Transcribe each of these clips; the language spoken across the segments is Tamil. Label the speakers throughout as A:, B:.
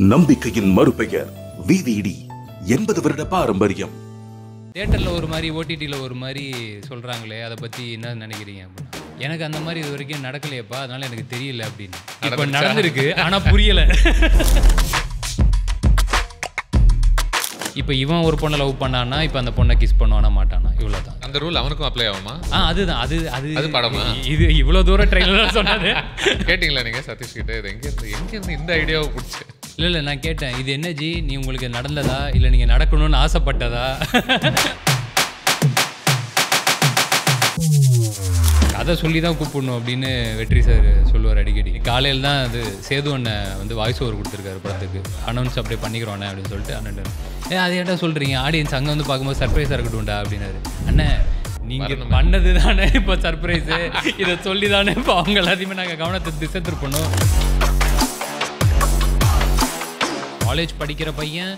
A: நம்பிக்கையின் மறுபெயர் VVD 80 வருட பாரம்பரியம்.
B: தியேட்டரில் ஒரு மாதிரி ஓடிடியில் ஒரு மாதிரி சொல்கிறாங்களே, அதை பற்றி என்ன நினைக்கிறீங்க அப்படின்னா, எனக்கு அந்த மாதிரி இது வரைக்கும் நடக்கலையப்பா, அதனால எனக்கு தெரியல அப்படின்னு. இப்போ நடந்திருக்கு, ஆனால் புரியலை. இப்போ இவன் ஒரு பொண்ணை லவ் பண்ணானா, இப்போ அந்த பொண்ணை கிஸ் பண்ணுவானா மாட்டானா, இவ்வளோதான்.
C: அந்த ரூல் அவனுக்கும் அப்ளை ஆகுமா?
B: அதுதான்
C: அது படமா?
B: இது இவ்வளோ தூரம் ட்ரெயிலர் சொன்னது
C: கேட்டிங்களா நீங்கள் சதீஷ் கிட்ட? இது எங்கேருந்து இந்த ஐடியாவை பிடிச்சி?
B: இல்லை நான் கேட்டேன், இது என்ன ஜி, நீ உங்களுக்கு நடந்ததா இல்லை நீங்கள் நடக்கணும்னு ஆசைப்பட்டதா? கதை சொல்லி தான் கூப்பிடணும் அப்படின்னு வெற்றி சார் சொல்லுவார் அடிக்கடி. காலையில் தான் அது சேது அண்ணை வந்து வாய்ஸ் ஓவர் கொடுத்துருக்காரு படத்துக்கு, அனௌன்ஸ் அப்படியே பண்ணிக்கிறோண்ணே அப்படின்னு சொல்லிட்டு அண்ணன் அது ஏன்டா சொல்கிறீங்க, ஆடியன்ஸ் அங்கே வந்து பார்க்கும்போது சர்ப்ரைஸாக இருக்கட்டும்டா அப்படின்னாரு. அண்ணன் நீங்கள் பண்ணது தானே இப்போ சர்ப்ரைஸு, இதை சொல்லி தானே இப்போ அவங்க எல்லாத்தையுமே நாங்கள் கவனத்தை திசை திருப்பணும். காலேஜ் படிக்கிற பையன்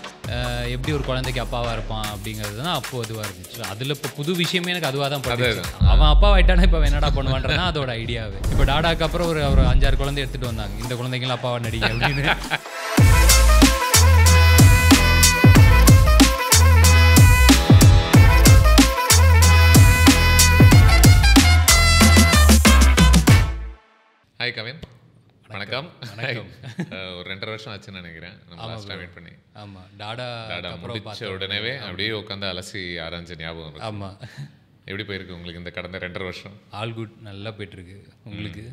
B: எப்படி ஒரு குழந்தைக்கு அப்பாவாக இருப்பான் அப்படிங்கிறது தான் அப்போது அதுவாக இருந்துச்சு. அதில் இப்போ புது விஷயமே எனக்கு அதுவாக தான் படுது. அவன் அப்பா ஆகிட்டானா இப்போ என்னடா பண்ணுவான்றதுனா அதோட ஐடியாவே. இப்போ டாடாக்கு அப்புறம் ஒரு 5-6 குழந்தை எடுத்துகிட்டு வந்தாங்க, இந்த குழந்தைங்களாம் அப்பாவை நடிக்க அப்படின்னு.
C: ஹாய் கவின், வணக்கம். ஒரு 2.5 வருஷம் ஆச்சுன்னு நினைக்கிறேன் நம்ம லாஸ்ட் டைம் மீட் பண்ணி.
B: ஆமாம், டாடா
C: முடிச்ச உடனேவே அப்படியே உட்காந்து அலசி ஆராய்ஞ்ச ஞாபகம் இருக்கு.
B: ஆமாம்.
C: எப்படி போயிருக்கு உங்களுக்கு இந்த கடந்த 2.5 வருஷம்?
B: ஆல் குட், நல்லா போயிட்டுருக்கு. உங்களுக்கு?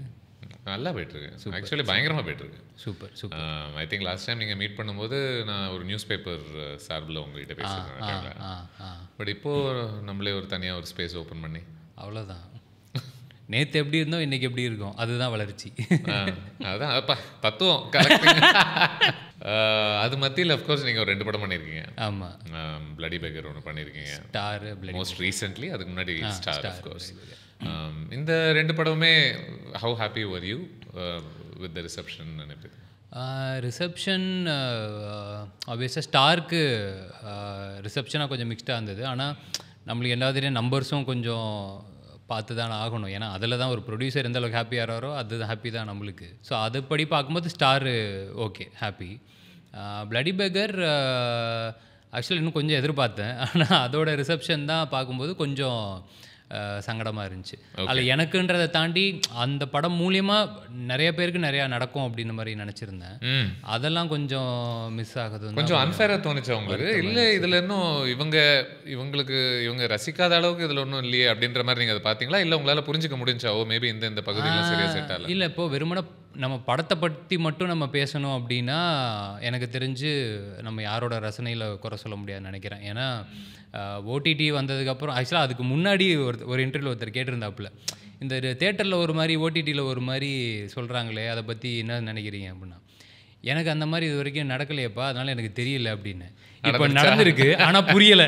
C: நல்லா போயிட்டுருக்கு, ஆக்சுவலி பயங்கரமாக போயிட்டுருக்கு.
B: Super super.
C: I think last time நீங்கள் மீட் பண்ணும்போது நான் ஒரு நியூஸ் பேப்பர் சார்பில் உங்கள்கிட்ட பேசுகிறேன். பட் இப்போது நம்மளே ஒரு தனியாக ஒரு ஸ்பேஸ் ஓப்பன் பண்ணி
B: அவ்வளோதான். நேற்று எப்படி இருந்தோம், இன்றைக்கி எப்படி இருக்கும், அதுதான் வளர்ச்சி.
C: அதுதான் தத்துவம். அது மத்தியில் அஃப்கோர்ஸ் நீங்கள் ஒரு 2 படம் பண்ணியிருக்கீங்க.
B: ஆமாம்,
C: பிளடி பெக்கர் ஒன்று பண்ணியிருக்கீங்க,
B: ஸ்டார்
C: மோஸ்ட் ரீசென்ட்லி. அதுக்கு முன்னாடி ஸ்டார் அஃப்கோர்ஸ். இந்த 2 படமுமே how happy var you with the reception நினைப்பது?
B: ரிசப்ஷன் ஆப்வியஸாக ஸ்டாருக்கு ரிசப்ஷனாக கொஞ்சம் மிக்ஸ்டாக இருந்தது. ஆனால் நம்மளுக்கு எல்லாத்துலேயும் நம்பர்ஸும் கொஞ்சம் பார்த்து தான் ஆகணும். ஏன்னா அதில் தான் ஒரு ப்ரொடியூசர் எந்த அளவுக்கு ஹாப்பியாக ஆகிறாரோ அது ஹாப்பி தான் நம்மளுக்கு. ஸோ அதுபடி பார்க்கும்போது star okay, happy. Bloody beggar actually இன்னும் கொஞ்சம் எதிர்பார்த்தேன், ஆனால் அதோட ரிசப்ஷன் தான் பார்க்கும்போது கொஞ்சம் சங்கடமாக இருந்துச்சு. அதில் எனக்குன்றதை தாண்டி அந்த படம் மூலியமாக நிறைய பேருக்கு நிறையா நடக்கும் அப்படின்ற மாதிரி நினச்சிருந்தேன். அதெல்லாம் கொஞ்சம் மிஸ் ஆகுது,
C: கொஞ்சம் அன்ஃபேராக தோணுச்சு அவங்களுக்கு. இல்லை இதில் இன்னும் இவங்க ரசிக்காத அளவுக்கு இதில் ஒன்றும் இல்லையே அப்படின்ற மாதிரி நீங்கள் அதை பார்த்தீங்களா? இல்லை உங்களால் புரிஞ்சிக்க முடிஞ்சா ஓ மேபி இந்த பகுதியெல்லாம் சரியாக செட் ஆகல?
B: இல்லை, இப்போது வெறுமனை நம்ம படத்தை பற்றி மட்டும் நம்ம பேசணும் அப்படின்னா எனக்கு தெரிஞ்சு நம்ம யாரோட ரசனையில் குறை சொல்ல முடியாதுன்னு நினைக்கிறேன். ஏன்னா ஓடிடி வந்ததுக்கப்புறம் ஆக்சுவலாக அதுக்கு முன்னாடி ஒரு இன்டர்வியூ ஒருத்தர் கேட்டிருந்தாப்புல, இந்த தியேட்டரில் ஒரு மாதிரி ஓடிடியில் ஒரு மாதிரி சொல்கிறாங்களே, அதை பற்றி என்ன நினைக்கிறீங்க அப்படின்னா, எனக்கு அந்த மாதிரி இது வரைக்கும் நடக்கலையப்பா, அதனால எனக்கு தெரியல அப்படின்னு. இப்போ நடந்திருக்கு, ஆனால் புரியலை.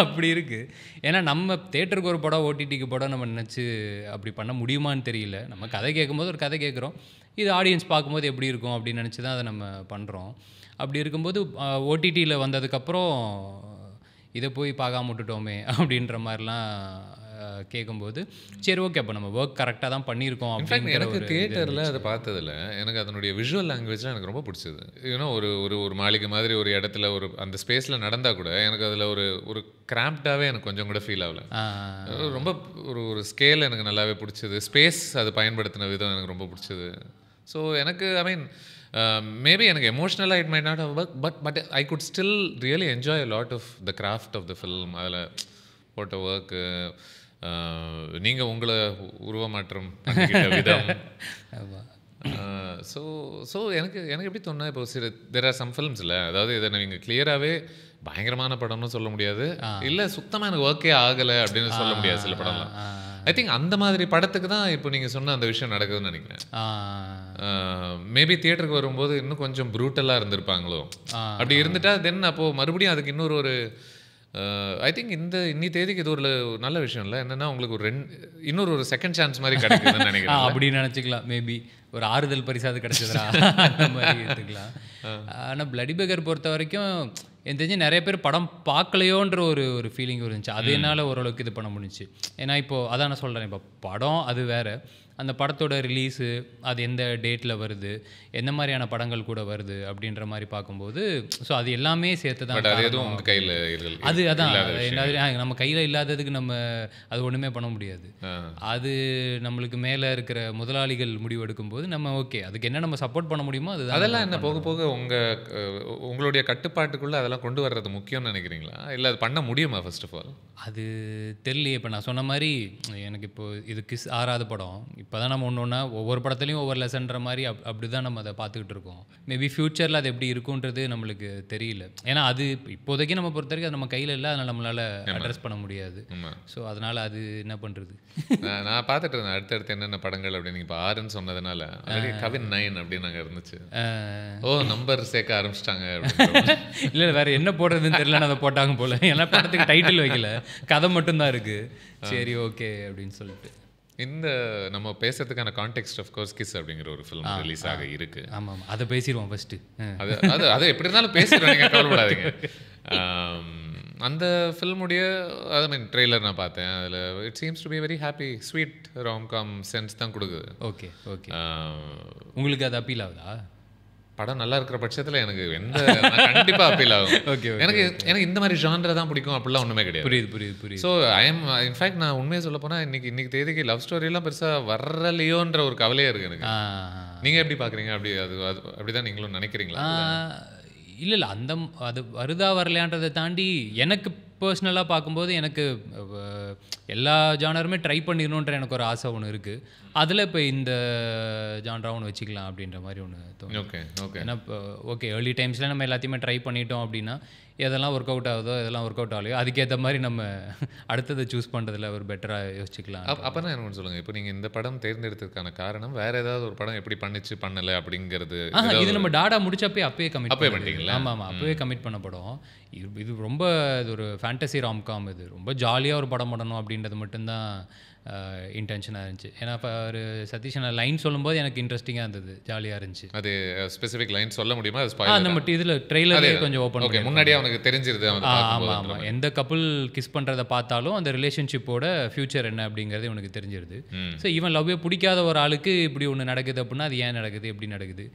B: அப்படி இருக்குது. ஏன்னா நம்ம தியேட்டருக்கு ஒரு படம், ஓடிடிக்கு படம் நம்ம நினச்சி அப்படி பண்ண முடியுமான்னு தெரியல. நம்ம கதை கேட்கும்போது ஒரு கதை கேட்குறோம், இது ஆடியன்ஸ் பார்க்கும்போது எப்படி இருக்கும் அப்படின்னு நினச்சி தான் அதை நம்ம பண்ணுறோம். அப்படி இருக்கும்போது ஓடிடியில் வந்ததுக்கப்புறம் இதை போய் பார்க்காம விட்டுட்டோமே அப்படின்ற மாதிரிலாம் கேட்கும்போது சரி ஓகே, அப்போ நம்ம ஒர்க் கரெக்டாக தான் பண்ணியிருக்கோம்.
C: எனக்கு தியேட்டரில் அதை பார்த்ததில்ல, எனக்கு அதனுடைய விஷுவல் லாங்குவேஜ்லாம் எனக்கு ரொம்ப பிடிச்சது. ஏன்னா ஒரு மாளிகை மாதிரி ஒரு இடத்துல ஒரு அந்த ஸ்பேஸில் நடந்தால் கூட எனக்கு அதில் ஒரு கிராம்ப்டாகவே எனக்கு கொஞ்சம் கூட ஃபீல் ஆகலை. ரொம்ப ஒரு ஸ்கேல் எனக்கு நல்லாவே பிடிச்சது. ஸ்பேஸ் அது பயன்படுத்தின விதம் எனக்கு ரொம்ப பிடிச்சது. ஸோ எனக்கு ஐ மீன் மேபி எனக்கு எமோஷ்னலாக it might not have work, but I could still really enjoy a lot of the craft of the film. அதில் போட்ட ஒர்க்கு, நீங்கள் உங்களை உருவமாற்றம் பண்ணிக்கிட்ட விதம். ஸோ எனக்கு எப்படி தோணுன்னா, இப்போ தெர் ஆர் சம் ஃபில்ம்ஸ் இல்லை, அதாவது இதை நீங்கள் கிளியராகவே பயங்கரமான படம்னு சொல்ல முடியாது, இல்லை சுத்தமாக எனக்கு ஒர்க்கே ஆகலை அப்படின்னு சொல்ல முடியாது சில படம்லாம். ஐ திங்க் அந்த மாதிரி படத்துக்கு தான் இப்போ நீங்கள் சொன்ன அந்த விஷயம் நடக்குதுன்னு நினைக்கிறேன். மேபி தியேட்டருக்கு வரும்போது இன்னும் கொஞ்சம் ப்ரூட்டலாக இருந்திருப்பாங்களோ. அப்படி இருந்துட்டா தென் அப்போது மறுபடியும் அதுக்கு இன்னொரு ஐ திங்க் இன்னி தேதிக்கு இது ஒரு நல்ல விஷயம் இல்லை. என்னென்னா உங்களுக்கு இன்னொரு செகண்ட் சான்ஸ் மாதிரி கிடைக்குதுன்னு நினைக்கிறேன்.
B: அப்படி நினச்சிக்கலாம். மேபி ஒரு ஆறுதல் பரிசாது கிடைச்சதுரா அந்த மாதிரி எடுத்துக்கலாம். ஆனால் பிளடி பெக்கர் பொறுத்த வரைக்கும் எனக்கு தெரிஞ்சு நிறைய பேர் படம் பார்க்கலையோன்ற ஒரு ஃபீலிங் இருந்துச்சு. அது என்னால் ஓரளவுக்கு இது பண்ண முடிஞ்சிச்சு. ஏன்னா இப்போது அதான் நான் சொல்கிறேன், இப்போ படம் அது வேறு, அந்த படத்தோட ரிலீஸு அது எந்த டேட்டில் வருது, எந்த மாதிரியான படங்கள் கூட வருது அப்படின்ற மாதிரி பார்க்கும்போது ஸோ அது எல்லாமே சேர்த்து தான்.
C: அது எதுவும் உங்கள் கையில்
B: அது அதான் நம்ம கையில் இல்லாததுக்கு நம்ம அது ஒன்றுமே பண்ண முடியாது. அது நம்மளுக்கு மேலே இருக்கிற முதலாளிகள் முடிவெடுக்கும் போது நம்ம ஓகே அதுக்கு என்ன நம்ம சப்போர்ட் பண்ண முடியுமோ அது
C: அதெல்லாம் என்ன போக போக உங்களுடைய கட்டுப்பாட்டுக்குள்ளே அதெல்லாம் கொண்டு வர்றது முக்கியம்னு நினைக்கிறீங்களா, இல்லை அது பண்ண முடியுமா ஃபர்ஸ்ட் ஆஃப் ஆல்?
B: அது தெரியலையே. இப்போ நான் சொன்ன மாதிரி எனக்கு இப்போ இது கிஸ் 6வது படம். இப்போ தான் நம்ம ஒன்று ஒன்றா ஒவ்வொரு படத்துலையும் ஒவ்வொரு லெசன்ற மாதிரி அப்படி தான் நம்ம அதை பார்த்துக்கிட்டு இருக்கோம். மேபி ஃப்யூச்சரில் அது எப்படி இருக்குன்றது நம்மளுக்கு தெரியல. ஏன்னா அது இப்போதைக்கு நம்ம பொறுத்த வரைக்கும் அது நம்ம கையில் இல்லை, அதனால் நம்மளால் அட்ரஸ் பண்ண முடியாது. ஸோ அதனால் அது என்ன பண்ணுறது.
C: நான் பார்த்துட்டு இருந்தேன் அடுத்தடுத்து என்னென்ன படங்கள் அப்படின்னு. இப்போ 6ன்னு சொன்னதுனால கவின் 9 அப்படின்னு நாங்கள் இருந்துச்சு. நம்பர் சேர்க்க ஆரம்பிச்சிட்டாங்க.
B: இல்லை வேற என்ன போடுறதுன்னு தெரியல, அதை போட்டாங்க போல. ஏன்னா படத்துக்கு டைட்டில் வைக்கல, கதை மட்டும்தான் இருக்கு. சரி ஓகே அப்படின்னு சொல்லிட்டு
C: இந்த நம்ம பேசுறதுக்கான கான்டெக்ஸ்ட் ஆஃப் கோர்ஸ் கிஸ் அப்படிங்கிற ஒரு ஃபிலிம் ரிலீஸ் ஆக இருக்கு.
B: ஆமாம், அதை பேசிடுவோம் ஃபர்ஸ்ட்.
C: அது எப்படி இருந்தாலும் பேசிடுவோம், நீங்கள் கவலைப்படாதீங்க. அந்த ஃபில்முடைய ட்ரெய்லர் நான் பார்த்தேன். அதில் it seems to be very happy sweet romcom sense தான் கொடுக்குது.
B: Okay okay. உங்களுக்கு அது அப்பீல் ஆகுதா?
C: படம் நல்லா இருக்கிற பட்சத்தில் எனக்கு கண்டிப்பாக அப்பீல் ஆகும். ஓகே. எனக்கு இந்த மாதிரி ஜான்ரை தான் பிடிக்கும் அப்படிலாம் ஒன்றுமே கிடையாது.
B: புரியுது.
C: ஸோ இன்ஃபேக்ட் நான் உண்மையை சொல்ல போனால் இன்னைக்கு தேதிக்கு லவ் ஸ்டோரியெல்லாம் பெருசாக வரலையோன்ற ஒரு கவலையே இருக்குது எனக்கு. நீங்கள் எப்படி பார்க்குறீங்க? அப்படிதான் நீங்களும் நினைக்கிறீங்களா?
B: இல்லை அது வருதா வரலையான்றதை தாண்டி எனக்கு பர்சனலாக பார்க்கும்போது எனக்கு எல்லா ஜானருமே ட்ரை பண்ணிடணுன்ற எனக்கு ஒரு ஆசை ஒன்று இருக்குது. அதில் இப்போ இந்த ஜான்ரா ஒன்று வச்சுக்கலாம் அப்படின்ற மாதிரி ஒன்று தோணும்.
C: ஓகே.
B: ஏன்னா இப்போ ஓகே ஏர்லி டைம்ஸில் நம்ம எல்லாத்தையுமே ட்ரை பண்ணிட்டோம் அப்படின்னா எதெல்லாம் ஒர்க் அவுட் ஆகுதோ எதெல்லாம் ஒர்க் அவுட் ஆகலையோ அதுக்கேற்ற மாதிரி நம்ம அடுத்ததை சூஸ் பண்ணுறதுல ஒரு பெட்டராக யோசிச்சுக்கலாம்.
C: அப்போ தான் என்ன சொல்லுங்கள், இப்போ நீங்கள் இந்த படம் தேர்ந்தெடுத்ததுக்கான காரணம் வேறு ஏதாவது ஒரு படம் எப்படி பண்ணலை அப்படிங்கிறது?
B: இது நம்ம டாடா முடிச்சப்பே அப்பயே கமிட் பண்ணிட்டீங்களா? ஆமாம், அப்பவே கமிட் பண்ண படம். இது ரொம்ப இது ஒரு ஃபேண்டசி ராம்காம். இது ரொம்ப ஜாலியாக ஒரு படம் பண்ணணும் அப்படின்றது மட்டும்தான் இன்டென்ஷனாக இருந்துச்சு. ஏன்னா இப்போ ஒரு சதீஷ் லைன் சொல்லும்போது எனக்கு இன்ட்ரெஸ்டிங்காக இருந்தது, ஜாலியாக இருந்துச்சு.
C: அது ஸ்பெசிஃபிக் லைன் சொல்ல முடியுமா?
B: அந்த மட்டும் இதில் ட்ரெய்லரே கொஞ்சம் ஓப்பன்
C: ஓகே, முன்னாடியே அவனுக்கு தெரிஞ்சிருது.
B: ஆமாம், எந்த கப்புள் கிஸ் பண்ணுறதை பார்த்தாலும் அந்த ரிலேஷன்ஷிப்போட ஃபியூச்சர் என்ன அப்படிங்கிறது இவனுக்கு தெரிஞ்சிருது. ஸோ இவன் லவ்வே பிடிக்காத ஒரு ஆளுக்கு இப்படி ஒன்று நடக்குது அப்படின்னா அது ஏன் நடக்குது, எப்படி நடக்குது.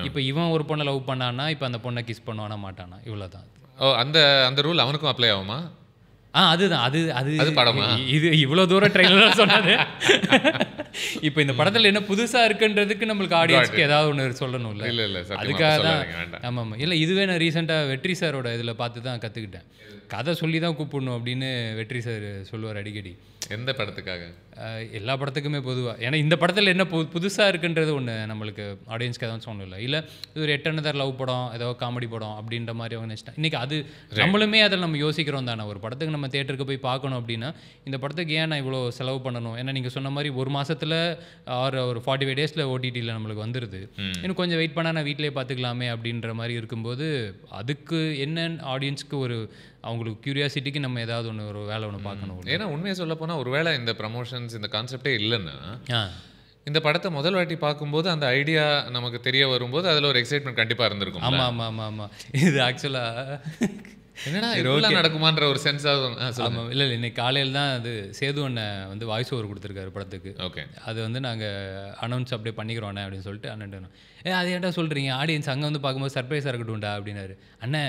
B: இப்போ இவன் ஒரு பொண்ணை லவ் பண்ணான்னா இப்போ அந்த பொண்ணை கிஸ் பண்ணுவானா மாட்டானா, இவ்வளோ தான்.
C: அந்த ரூல் அவனுக்கும் அப்ளை ஆகுமா?
B: அதுதான் அது படமா? இது இவ்வளோ தூரம் ட்ரெயிலர் சொன்னது. இப்போ இந்த படத்தில் என்ன புதுசாக இருக்குன்றதுக்கு நம்மளுக்கு ஆடியன்ஸ்க்கு ஏதாவது ஒன்று சொல்லணும்ல.
C: இல்லை
B: அதுக்காக தான். ஆமாம், இல்லை இதுவே நான் ரீசெண்டாக வெற்றி சாரோட இதில் பார்த்து தான் கற்றுக்கிட்டேன். கதை சொல்லி தான் கூப்பிடணும் அப்படின்னு வெற்றி சார் சொல்லுவார் அடிக்கடி.
C: எந்த படத்துக்காக?
B: எல்லா படத்துக்குமே பொதுவாக. ஏன்னா இந்த படத்தில் என்ன புதுசாக இருக்குன்றது ஒன்று நம்மளுக்கு ஆடியன்ஸ்க்கு எதாவது சொல்லணும். இல்லை இது ஒரு 8 another லவ் படம், ஏதோ காமெடி படம் அப்படின்ற மாதிரி அவங்க நினச்சிட்டேன். இன்றைக்கி அது நம்மளுமே அதில் நம்ம யோசிக்கிறோம் தானே. ஒரு படத்துக்கு நம்ம தேட்டருக்கு போய் பார்க்கணும் அப்படின்னா இந்த படத்துக்கு ஏன் நான் இவ்வளோ செலவு பண்ணணும்? ஏன்னா நீங்கள் சொன்ன மாதிரி ஒரு மாதத்தில் ஒரு 45 days ஓடிடியில் நம்மளுக்கு வந்துடுது. இன்னும் கொஞ்சம் வெயிட் பண்ணால் நான் வீட்டிலே பார்த்துக்கலாமே அப்படின்ற மாதிரி இருக்கும்போது அதுக்கு என்ன ஆடியன்ஸ்க்கு ஒரு அவங்களுக்கு க்யூரியாசிட்டிக்கு நம்ம ஏதாவது ஒரு வேலை ஒன்று பார்க்கணும்.
C: ஏன்னா உண்மையை சொல்ல போனால் ஒரு வேளை இந்த ப்ரமோஷன்ஸ் இந்த கான்செப்டே இல்லைன்னா இந்த படத்தை முதல் வாட்டி பார்க்கும்போது அந்த ஐடியா நமக்கு தெரிய வரும்போது அதில் ஒரு எக்ஸைட்மெண்ட் கண்டிப்பாக இருந்திருக்கும்.
B: ஆமாம். இது ஆக்சுவலாக
C: என்னடா இதெல்லாம் நடக்குமான்ற ஒரு சென்ஸ் ஆகும்.
B: இல்லை இன்னைக்கு காலையில் தான் அது சேது அண்ணை வாய்ஸ் ஓவர் கொடுத்துருக்காரு படத்துக்கு.
C: ஓகே,
B: அது நாங்கள் அனௌன்ஸ் அப்படியே பண்ணிக்கிறோம் அண்ணே அப்படின்னு சொல்லிட்டு அண்ணன் அது ஏன்டா சொல்கிறீங்க, ஆடியன்ஸ் அங்கே பார்க்கும்போது சர்ப்ரைஸாக இருக்கட்டும்டா அப்படின்னாரு. அண்ணே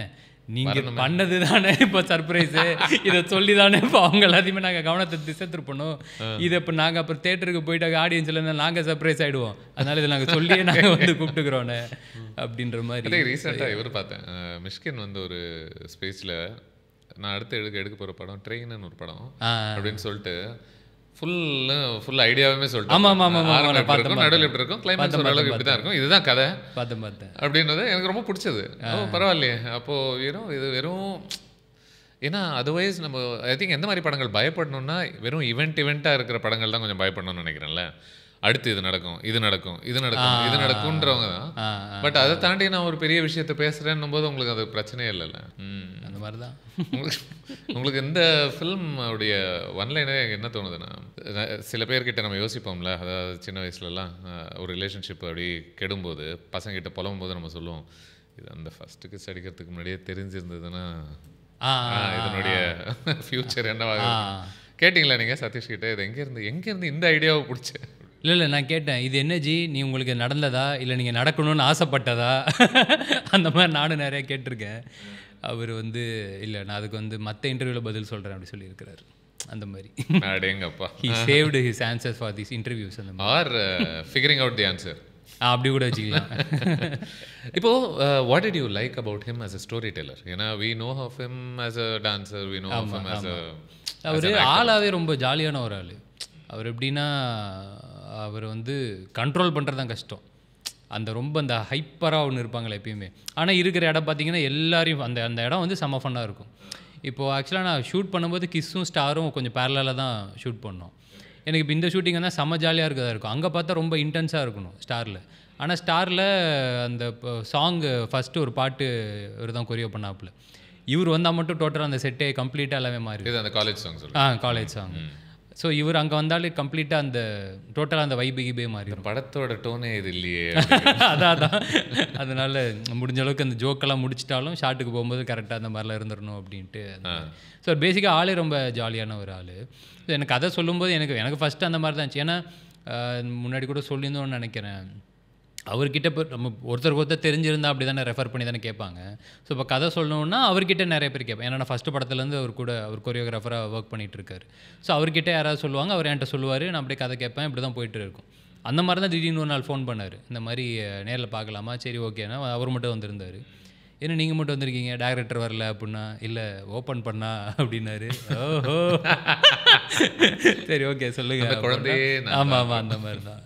B: நீங்கள் பண்ணது தானே இப்போ சர்ப்ரைஸு, இதை சொல்லி தானே இப்போ அவங்க எல்லாத்தையுமே நாங்கள் கவனத்தை திசை திருப்பணும். இதை இப்போ நாங்கள் அப்புறம் தேட்டருக்கு போயிட்டாங்க ஆடியன்ஸில் இருந்தால் நாங்கள் சர்ப்ரைஸ் ஆகிடுவோம். அதனால் இதை நாங்கள் சொல்லியே நாங்கள் கூப்பிட்டுக்கிறோன்னே அப்படின்ற மாதிரி.
C: ரீசெண்டாக இவர் பார்த்தேன், மிஷ்கின் ஒரு ஸ்பேஸில் நான் அடுத்து எடுக்க போகிற படம் ட்ரெயின்னு ஒரு படம் அப்படின்னு சொல்லிட்டு ஃபுல் ஐடியாவே சொல்லிட்டு நடுவில் இப்படி இருக்கும், கிளைமேக்ஸ் ஓரளவுக்கு இப்படி தான் இருக்கும், இதுதான் கதை
B: பார்த்தேன்
C: அப்படின்றது எனக்கு ரொம்ப பிடிச்சது. பரவாயில்லையே அப்போது இது வெறும் ஏன்னா அதர்வைஸ் நம்ம ஐ திங்க் எந்த மாதிரி படங்கள் பயப்படணும்னா வெறும் இவெண்ட்டாக இருக்கிற படங்கள் தான் கொஞ்சம் பயப்படணும்னு நினைக்கிறேன்ல. அடுத்து இது நடக்கும்ன்றவங்க தான். பட் அதை தாண்டி நான் ஒரு பெரிய விஷயத்த பேசுகிறேன்னும் போது உங்களுக்கு அது பிரச்சனையே இல்லைல்ல.
B: அந்த மாதிரி தான்.
C: உங்களுக்கு இந்த ஃபில்முடைய ஒன்லைனே என்ன தோணுதுன்னா, சில பேர்கிட்ட நம்ம யோசிப்போம்ல, அதாவது சின்ன வயசுலலாம் ஒரு ரிலேஷன்ஷிப் அப்படி கெடும்போது பசங்கிட்ட புலம்பும்போது நம்ம சொல்லுவோம், இது அந்த ஃபஸ்ட்டு கிஸ் அடிக்கிறதுக்கு முன்னாடியே தெரிஞ்சிருந்ததுன்னா இதனுடைய ஃப்யூச்சர் என்னவாக. கேட்டிங்களா நீங்கள் சதீஷ் கிட்டே இது எங்கேருந்து இந்த ஐடியாவை பிடிச்ச?
B: இல்லை நான் கேட்டேன், இது என்ன ஜி, நீ உங்களுக்கு நடந்ததா இல்லை நீங்கள் நடக்கணும்னு ஆசைப்பட்டதா? அந்த மாதிரி நானும் நிறையா கேட்டிருக்கேன். அவர் வந்து இல்லை, நான் அதுக்கு வந்து மற்ற இன்டர்வியூவில் பதில் சொல்கிறேன் அப்படி சொல்லியிருக்கிறாரு. அந்த மாதிரி
C: அடேங்கப்பா.
B: he saved his answers for these interviews. அந்த மாதிரி
C: or figuring out the answer.
B: அப்படி கூட வச்சுக்கலாம்.
C: இப்போ what did you like about him as a storyteller? ஏன்னா we know of him as a dancer, we know of him as a
B: அவர் ஆளாகவே ரொம்ப ஜாலியான ஒரு ஆள். அவர் எப்படின்னா, அவர் வந்து கண்ட்ரோல் பண்ணுறது தான் கஷ்டம். அந்த ரொம்ப அந்த ஹைப்பராக ஒன்று இருப்பாங்களே எப்பயுமே. ஆனால் இருக்கிற இடம் பார்த்தீங்கன்னா எல்லாரையும் அந்த அந்த இடம் வந்து செம்ம ஃபன்னாக இருக்கும். இப்போது ஆக்சுவலாக நான் ஷூட் பண்ணும்போது கிஸ்ஸும் ஸ்டாரும் கொஞ்சம் பேரலாக தான் ஷூட் பண்ணோம். எனக்கு இப்போ இந்த ஷூட்டிங் வந்து செம்ம ஜாலியாக இருக்கிறதா இருக்கும். அங்கே பார்த்தா ரொம்ப இன்டென்ஸாக இருக்கணும் ஸ்டாரில். ஆனால் ஸ்டாரில் அந்த சாங்கு ஃபஸ்ட்டு ஒரு பாட்டு இவர் தான் கொரியோ பண்ணாப்புல. இவர் வந்தால் மட்டும் டோட்டலாக அந்த செட்டே கம்ப்ளீட்டாக எல்லாமே மாறி.
C: இது அந்த காலேஜ் சாங் சொல்லுங்கள்.
B: College song. ஸோ இவர் அங்கே வந்தாலே கம்ப்ளீட்டாக அந்த டோட்டலாக அந்த வைபு கிபே மாறி.
C: படத்தோட டோனே இது இல்லையே.
B: அதான் அதனால் முடிஞ்ச அளவுக்கு அந்த ஜோக்கெல்லாம் முடிச்சிட்டாலும் ஷாட்டுக்கு போகும்போது கரெக்டாக அந்த மாதிரிலாம் இருந்துடணும் அப்படின்ட்டு. ஸோ பேசிக்காக ஆளே ரொம்ப ஜாலியான ஒரு ஆள். ஸோ எனக்கு கதை சொல்லும்போது எனக்கு ஃபஸ்ட்டு அந்த மாதிரி தான் இருந்துச்சு. ஏன்னா முன்னாடி கூட சொல்லியிருந்தோன்னு நினைக்கிறேன், அவர்கிட்ட இப்போ நம்ம ஒருத்தருக்கு ஒருத்தர் தெரிஞ்சிருந்தா அப்படி தானே ரெஃபர் பண்ணி தானே கேட்பாங்க. ஸோ இப்போ கதை சொல்லணுன்னா அவர்கிட்ட நிறைய பேர் கேட்பேன். ஏன்னா நான் ஃபஸ்ட்டு படத்துலேருந்து அவர் கொரியோகிராஃபராக ஒர்க் பண்ணிகிட்ருக்காரு. ஸோ அவர்கிட்ட யாராவது சொல்லுவாங்க, அவர் என்கிட்ட சொல்லுவார், நான் அப்படியே கதை கேட்பேன். இப்படி தான் போயிட்டு இருக்கும். அந்த மாதிரி தான் திடீர்னு ஒரு நாள் ஃபோன் பண்ணார், இந்த மாதிரி நேரில் பார்க்கலாமா? சரி ஓகேனா. அவர் மட்டும் வந்திருந்தார். ஏன்னா நீங்கள் மட்டும் வந்திருக்கீங்க, டைரக்டர் வரல அப்படின்னா, இல்லை ஓப்பன் பண்ணா அப்படின்னாரு. ஓஹோ சரி ஓகே சொல்லுங்கள் குழந்தையே. ஆமாம் ஆமாம் அந்த மாதிரி தான்.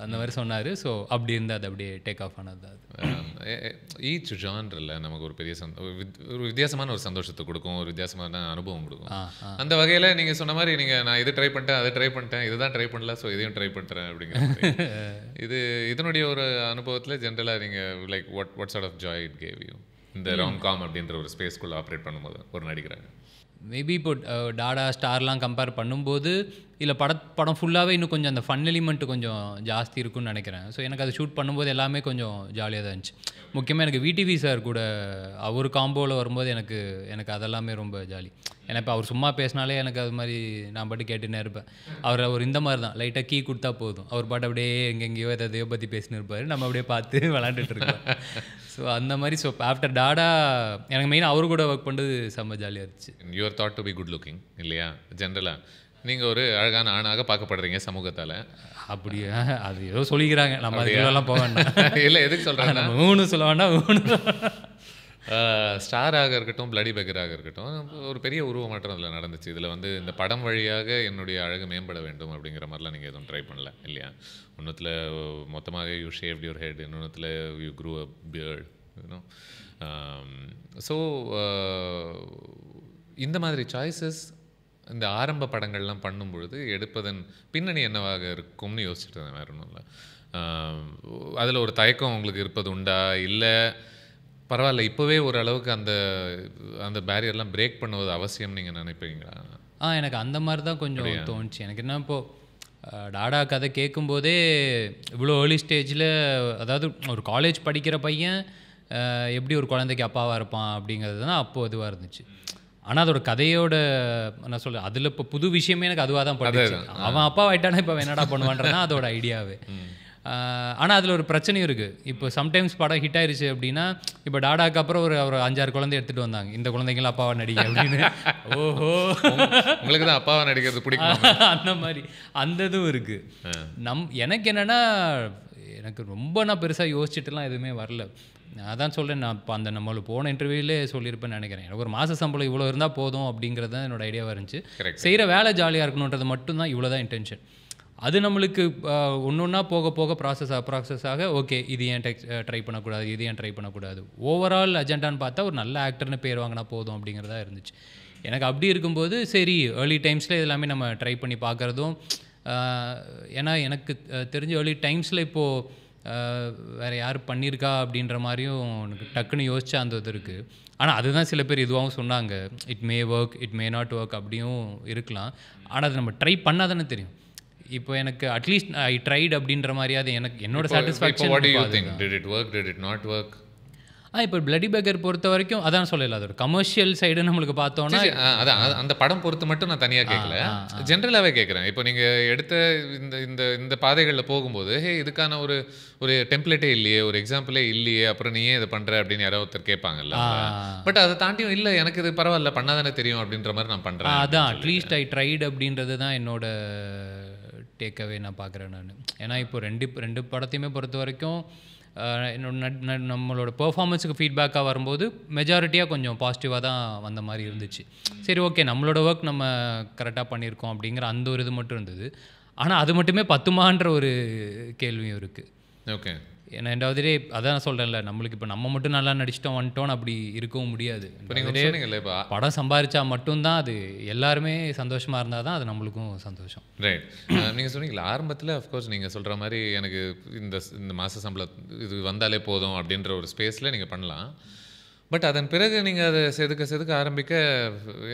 B: அந்த மாதிரி சொன்னார். ஸோ அப்படி இருந்தால் அது அப்படியே டேக் ஆஃப் ஆனது. அது
C: ஈச் ஜான்ரில் நமக்கு ஒரு பெரிய ஒரு வித்தியாசமான ஒரு சந்தோஷத்தை கொடுக்கும், ஒரு வித்தியாசமான அனுபவம் கொடுக்கும். அந்த வகையில் நீங்கள் சொன்ன மாதிரி நான் இது ட்ரை பண்ணிட்டேன், அதை ட்ரை பண்ணிட்டேன், இதுதான் ட்ரை பண்ணல, ஸோ இதையும் ட்ரை பண்ணுறேன் அப்படிங்கிற இதனுடைய ஒரு அனுபவத்தில் ஜென்ரலாக நீங்கள் like what sort of joy it gave you இந்த ராம்காம் அப்படின்ற ஒரு ஸ்பேஸ்குள்ளே ஆப்ரேட் பண்ணும்போது ஒரு நடிக்கிறாங்க?
B: மேபி இப்போ டாடா ஸ்டார்லாம் கம்பேர் பண்ணும்போது இல்லை படம் ஃபுல்லாகவே இன்னும் கொஞ்சம் அந்த ஃபன் எலிமெண்ட் கொஞ்சம் ஜாஸ்தி இருக்குன்னு நினைக்கிறேன். ஸோ எனக்கு அது ஷூட் பண்ணும்போது எல்லாமே கொஞ்சம் ஜாலியாக தான் இருந்துச்சு. முக்கியமாக எனக்கு விடிவி சார் கூட அவர் காம்போவில் வரும்போது எனக்கு அதெல்லாமே ரொம்ப ஜாலி. ஏன்னா இப்போ அவர் சும்மா பேசினாலே எனக்கு அது மாதிரி நான் பாட்டு கேட்டுன்னே இருப்பேன். அவர் இந்த மாதிரி தான் லைட்டாக கீ கொடுத்தா போதும், அவர் பாட்டு அப்படியே எங்கெங்கேயோ எதையோ பற்றி பேசின்னு இருப்பார், நம்ம அப்படியே பார்த்து விளாண்டுட்டு இருக்கோம். ஸோ அந்த மாதிரி. ஸோ ஆஃப்டர் டாடா எனக்கு மெயினாக அவர் கூட ஒர்க் பண்ணுறது செம்ம ஜாலியாக இருந்துச்சு.
C: You're thought to be good looking இல்லையா? ஜென்ரலாக நீங்கள் ஒரு அழகான ஆணாக பார்க்கப்படுறீங்க சமூகத்தால்.
B: அப்படியே அது ஏதோ சொல்லிக்கிறாங்க, நம்ம அதுக்கெல்லாம் போக வேண்டாம்.
C: இல்லை எதுக்கு சொல்கிறாங்க,
B: நம்ம ஊன்னு சொல்ல வேண்டாம்.
C: ஸ்டாராக இருக்கட்டும், பிளடி பெக்கராக இருக்கட்டும், ஒரு பெரிய உருவ மாற்றம் அதில் நடந்துச்சு. இதில் வந்து இந்த படம் வழியாக என்னுடைய அழகு மேம்பட வேண்டும் அப்படிங்கிற மாதிரிலாம் நீங்கள் எதுவும் ட்ரை பண்ணல இல்லையா? ஒன்றுத்தில் மொத்தமாக யூ ஷேவ்ட் யுவர் ஹெட், இன்னொன்றுத்தில் you grew a beard, you know. So இந்த மாதிரி சாய்ஸஸ் இந்த ஆரம்ப படங்கள்லாம் பண்ணும் பொழுது எடுப்பதன் பின்னணி என்னவாக இருக்கும்னு யோசிச்சுட்டு இருந்தேன். வேறு ஒன்றும் இல்லை. அதில் ஒரு தயக்கம் உங்களுக்கு இருப்பது உண்டா? இல்லை பரவாயில்ல இப்போவே ஓரளவுக்கு அந்த அந்த பேரியர்லாம் பிரேக் பண்ணுவது அவசியம் நீங்கள் நினைப்பீங்களா?
B: எனக்கு அந்த மாதிரி தான் கொஞ்சம் தோணுச்சு. எனக்கு என்ன இப்போது டாடா கதை கேட்கும்போதே இவ்வளோ ஏர்லி ஸ்டேஜில், அதாவது ஒரு காலேஜ் படிக்கிற பையன் எப்படி ஒரு குழந்தைக்கு அப்பாவாக இருப்பான் அப்படிங்கிறது தான் அப்போது இதுவாக இருந்துச்சு. ஆனால் அதோட கதையோட நான் சொல்ல அதில் இப்போ புது விஷயமே எனக்கு அதுவாக தான் படுச்சு. அவன் அப்பா ஆகிட்டானா இப்போ என்னடா பண்ணுவான்றதான் அதோட ஐடியாவே. ஆனால் அதில் ஒரு பிரச்சனையும் இருக்குது. இப்போ சம்டைம்ஸ் படம் ஹிட் ஆயிடுச்சு அப்படின்னா, இப்போ டாடாக்கு அப்புறம் ஒரு 5-6 குழந்தை எடுத்துகிட்டு வந்தாங்க, இந்த குழந்தைங்களும் அப்பாவை நடிக்க அப்படின்னு. ஓஹோ
C: உங்களுக்கு தான் அப்பாவை நடிக்கிறது பிடிக்கும்
B: அந்த மாதிரி அந்த இதுவும் இருக்குது. எனக்கு என்னென்னா, எனக்கு ரொம்ப நான் பெருசாக யோசிச்சுட்டுலாம் எதுவுமே வரல. அதான் சொல்கிறேன், நான் இப்போ அந்த நம்மளுக்கு போன இன்டர்வியூலே சொல்லியிருப்பேன்னு நினைக்கிறேன். எனக்கு ஒரு மாத சம்பளம் இவ்வளோ இருந்தால் போதும் அப்படிங்கிறது தான் என்னோட ஐடியாவாக இருந்துச்சு. செய்கிற வேலை ஜாலியாக இருக்கணுன்றது மட்டும்தான், இவ்வளோ தான் இன்டென்ஷன். அது நம்மளுக்கு ஒன்று ஒன்றா போக போக ப்ராசஸாக ஓகே இது ஏன் ட்ரை பண்ணக்கூடாது, இது ஏன் ட்ரை பண்ணக்கூடாது, ஓவரால் அஜெண்டான்னு பார்த்தா ஒரு நல்ல ஆக்டர்னு பேர் வாங்கினா போதும் அப்படிங்கிறதா இருந்துச்சு எனக்கு. அப்படி இருக்கும்போது சரி ஏர்லி டைம்ஸில் இது எல்லாமே நம்ம ட்ரை பண்ணி பார்க்குறதும், ஏன்னா எனக்கு தெரிஞ்ச ஏர்லி டைம்ஸில் இப்போது வேறு யார் பண்ணியிருக்கா அப்படின்ற மாதிரியும் எனக்கு டக்குன்னு யோசிச்சா அந்த இது இருக்குது. ஆனால் அதுதான் சில பேர் இதுவாகவும் சொன்னாங்க, it may work, it may not work அப்படியும் இருக்கலாம். ஆனால் அது நம்ம ட்ரை பண்ணால் தானே தெரியும். இப்போ எனக்கு அட்லீஸ்ட் ஐ ட்ரைட் அப்படின்ற மாதிரி அது எனக்கு என்னோட சாட்டிஸ்ஃபேக்ஷன். இப்போ பிளடி பேக்கர் பொறுத்த வரைக்கும் அதான் சொல்லல, அதோட கமர்ஷியல் சைடு நம்மளுக்கு பார்த்தோம்னா
C: அதான் அந்த படம் பொறுத்து மட்டும் நான் தனியாக கேட்கல, ஜென்ரலாகவே கேட்குறேன். இப்போ நீங்கள் எடுத்த இந்த இந்த இந்த பாதைகளில் போகும்போது இதுக்கான ஒரு ஒரு டெம்ப்ளேட்டே இல்லையே, ஒரு எக்ஸாம்பிளே இல்லையே, அப்புறம் நீ ஏன் இதை பண்ணுற அப்படின்னு யாராவது ஒருத்தர் கேட்பாங்கல்ல. பட் அதை தாண்டியும் இல்லை, எனக்கு இது பரவாயில்ல பண்ணாதானே தெரியும் அப்படின்ற மாதிரி நான் பண்ணுறேன்.
B: அதான் அட்லீஸ்ட் ஐ ட்ரைட் அப்படின்றது தான் என்னோட டேக்கவே நான் பார்க்குறேன் நான். ஏன்னா இப்போ ரெண்டு படத்தையுமே பொறுத்த வரைக்கும் நம்மளோட பெர்ஃபார்மன்ஸுக்கு ஃபீட்பேக்காக வரும்போது மெஜாரிட்டியாக கொஞ்சம் பாசிட்டிவாக தான் வந்த மாதிரி இருந்துச்சு. சரி ஓகே, நம்மளோட ஒர்க் நம்ம கரெக்டாக பண்ணியிருக்கோம் அப்படிங்கிற அந்த ஒரு இது மட்டும் இருந்தது. ஆனால் அது மட்டுமே பத்துமான்ற ஒரு கேள்வியும் இருக்குது.
C: ஓகே,
B: ஏன்னா ரெண்டாவது டே அதான் நான் சொல்கிறேன்ல, நம்மளுக்கு இப்போ நம்ம மட்டும் நல்லா நடிச்சிட்டோம் வந்துட்டோம் அப்படி இருக்கவும் முடியாது. படம் சம்பாதிச்சா மட்டும்தான் அது எல்லாருமே சந்தோஷமாக இருந்தால் தான் அது நம்மளுக்கும் சந்தோஷம்.
C: ரைட். நீங்கள் சொன்னீங்களா ஆரம்பத்தில், அஃப்கோர்ஸ் நீங்கள் சொல்கிற மாதிரி எனக்கு இந்த மாத சம்பளம் இது வந்தாலே போதும் அப்படின்ற ஒரு ஸ்பேஸில் நீங்கள் பண்ணலாம். பட் அதன் பிறகு நீங்கள் அதை செதுக்க ஆரம்பிக்க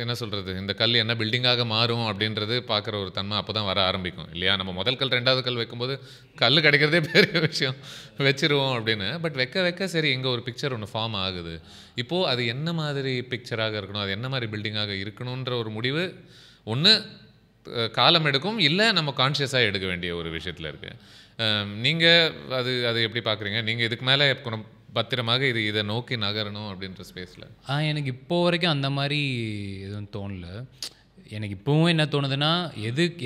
C: என்ன சொல்கிறது, இந்த கல் என்ன பில்டிங்காக மாறும் அப்படின்றது பார்க்குற ஒரு தன்மை அப்போ தான் வர ஆரம்பிக்கும் இல்லையா? நம்ம முதல் கல் ரெண்டாவது கல் வைக்கும்போது கல் கிடைக்கிறதே பெரிய விஷயம், வச்சிருவோம் அப்படின்னு. பட் வைக்க சரி இங்கே ஒரு பிக்சர் ஒன்று ஃபார்ம் ஆகுது. இப்போது அது என்ன மாதிரி பிக்சராக இருக்கணும், அது என்ன மாதிரி பில்டிங்காக இருக்கணுன்ற ஒரு முடிவு ஒன்று காலம் எடுக்கும், இல்லை நம்ம கான்ஷியஸாக எடுக்க வேண்டிய ஒரு விஷயத்தில் இருக்குது. நீங்கள் அது எப்படி பார்க்குறீங்க? நீங்கள் இதுக்கு மேலே பத்திரமாக இதை நோக்கி நகரணும் அப்படின்ற ஸ்பேஸில்?
B: எனக்கு இப்போ வரைக்கும் அந்த மாதிரி எதுவும் தோணல. எனக்கு இப்போவும் என்ன தோணுதுன்னா,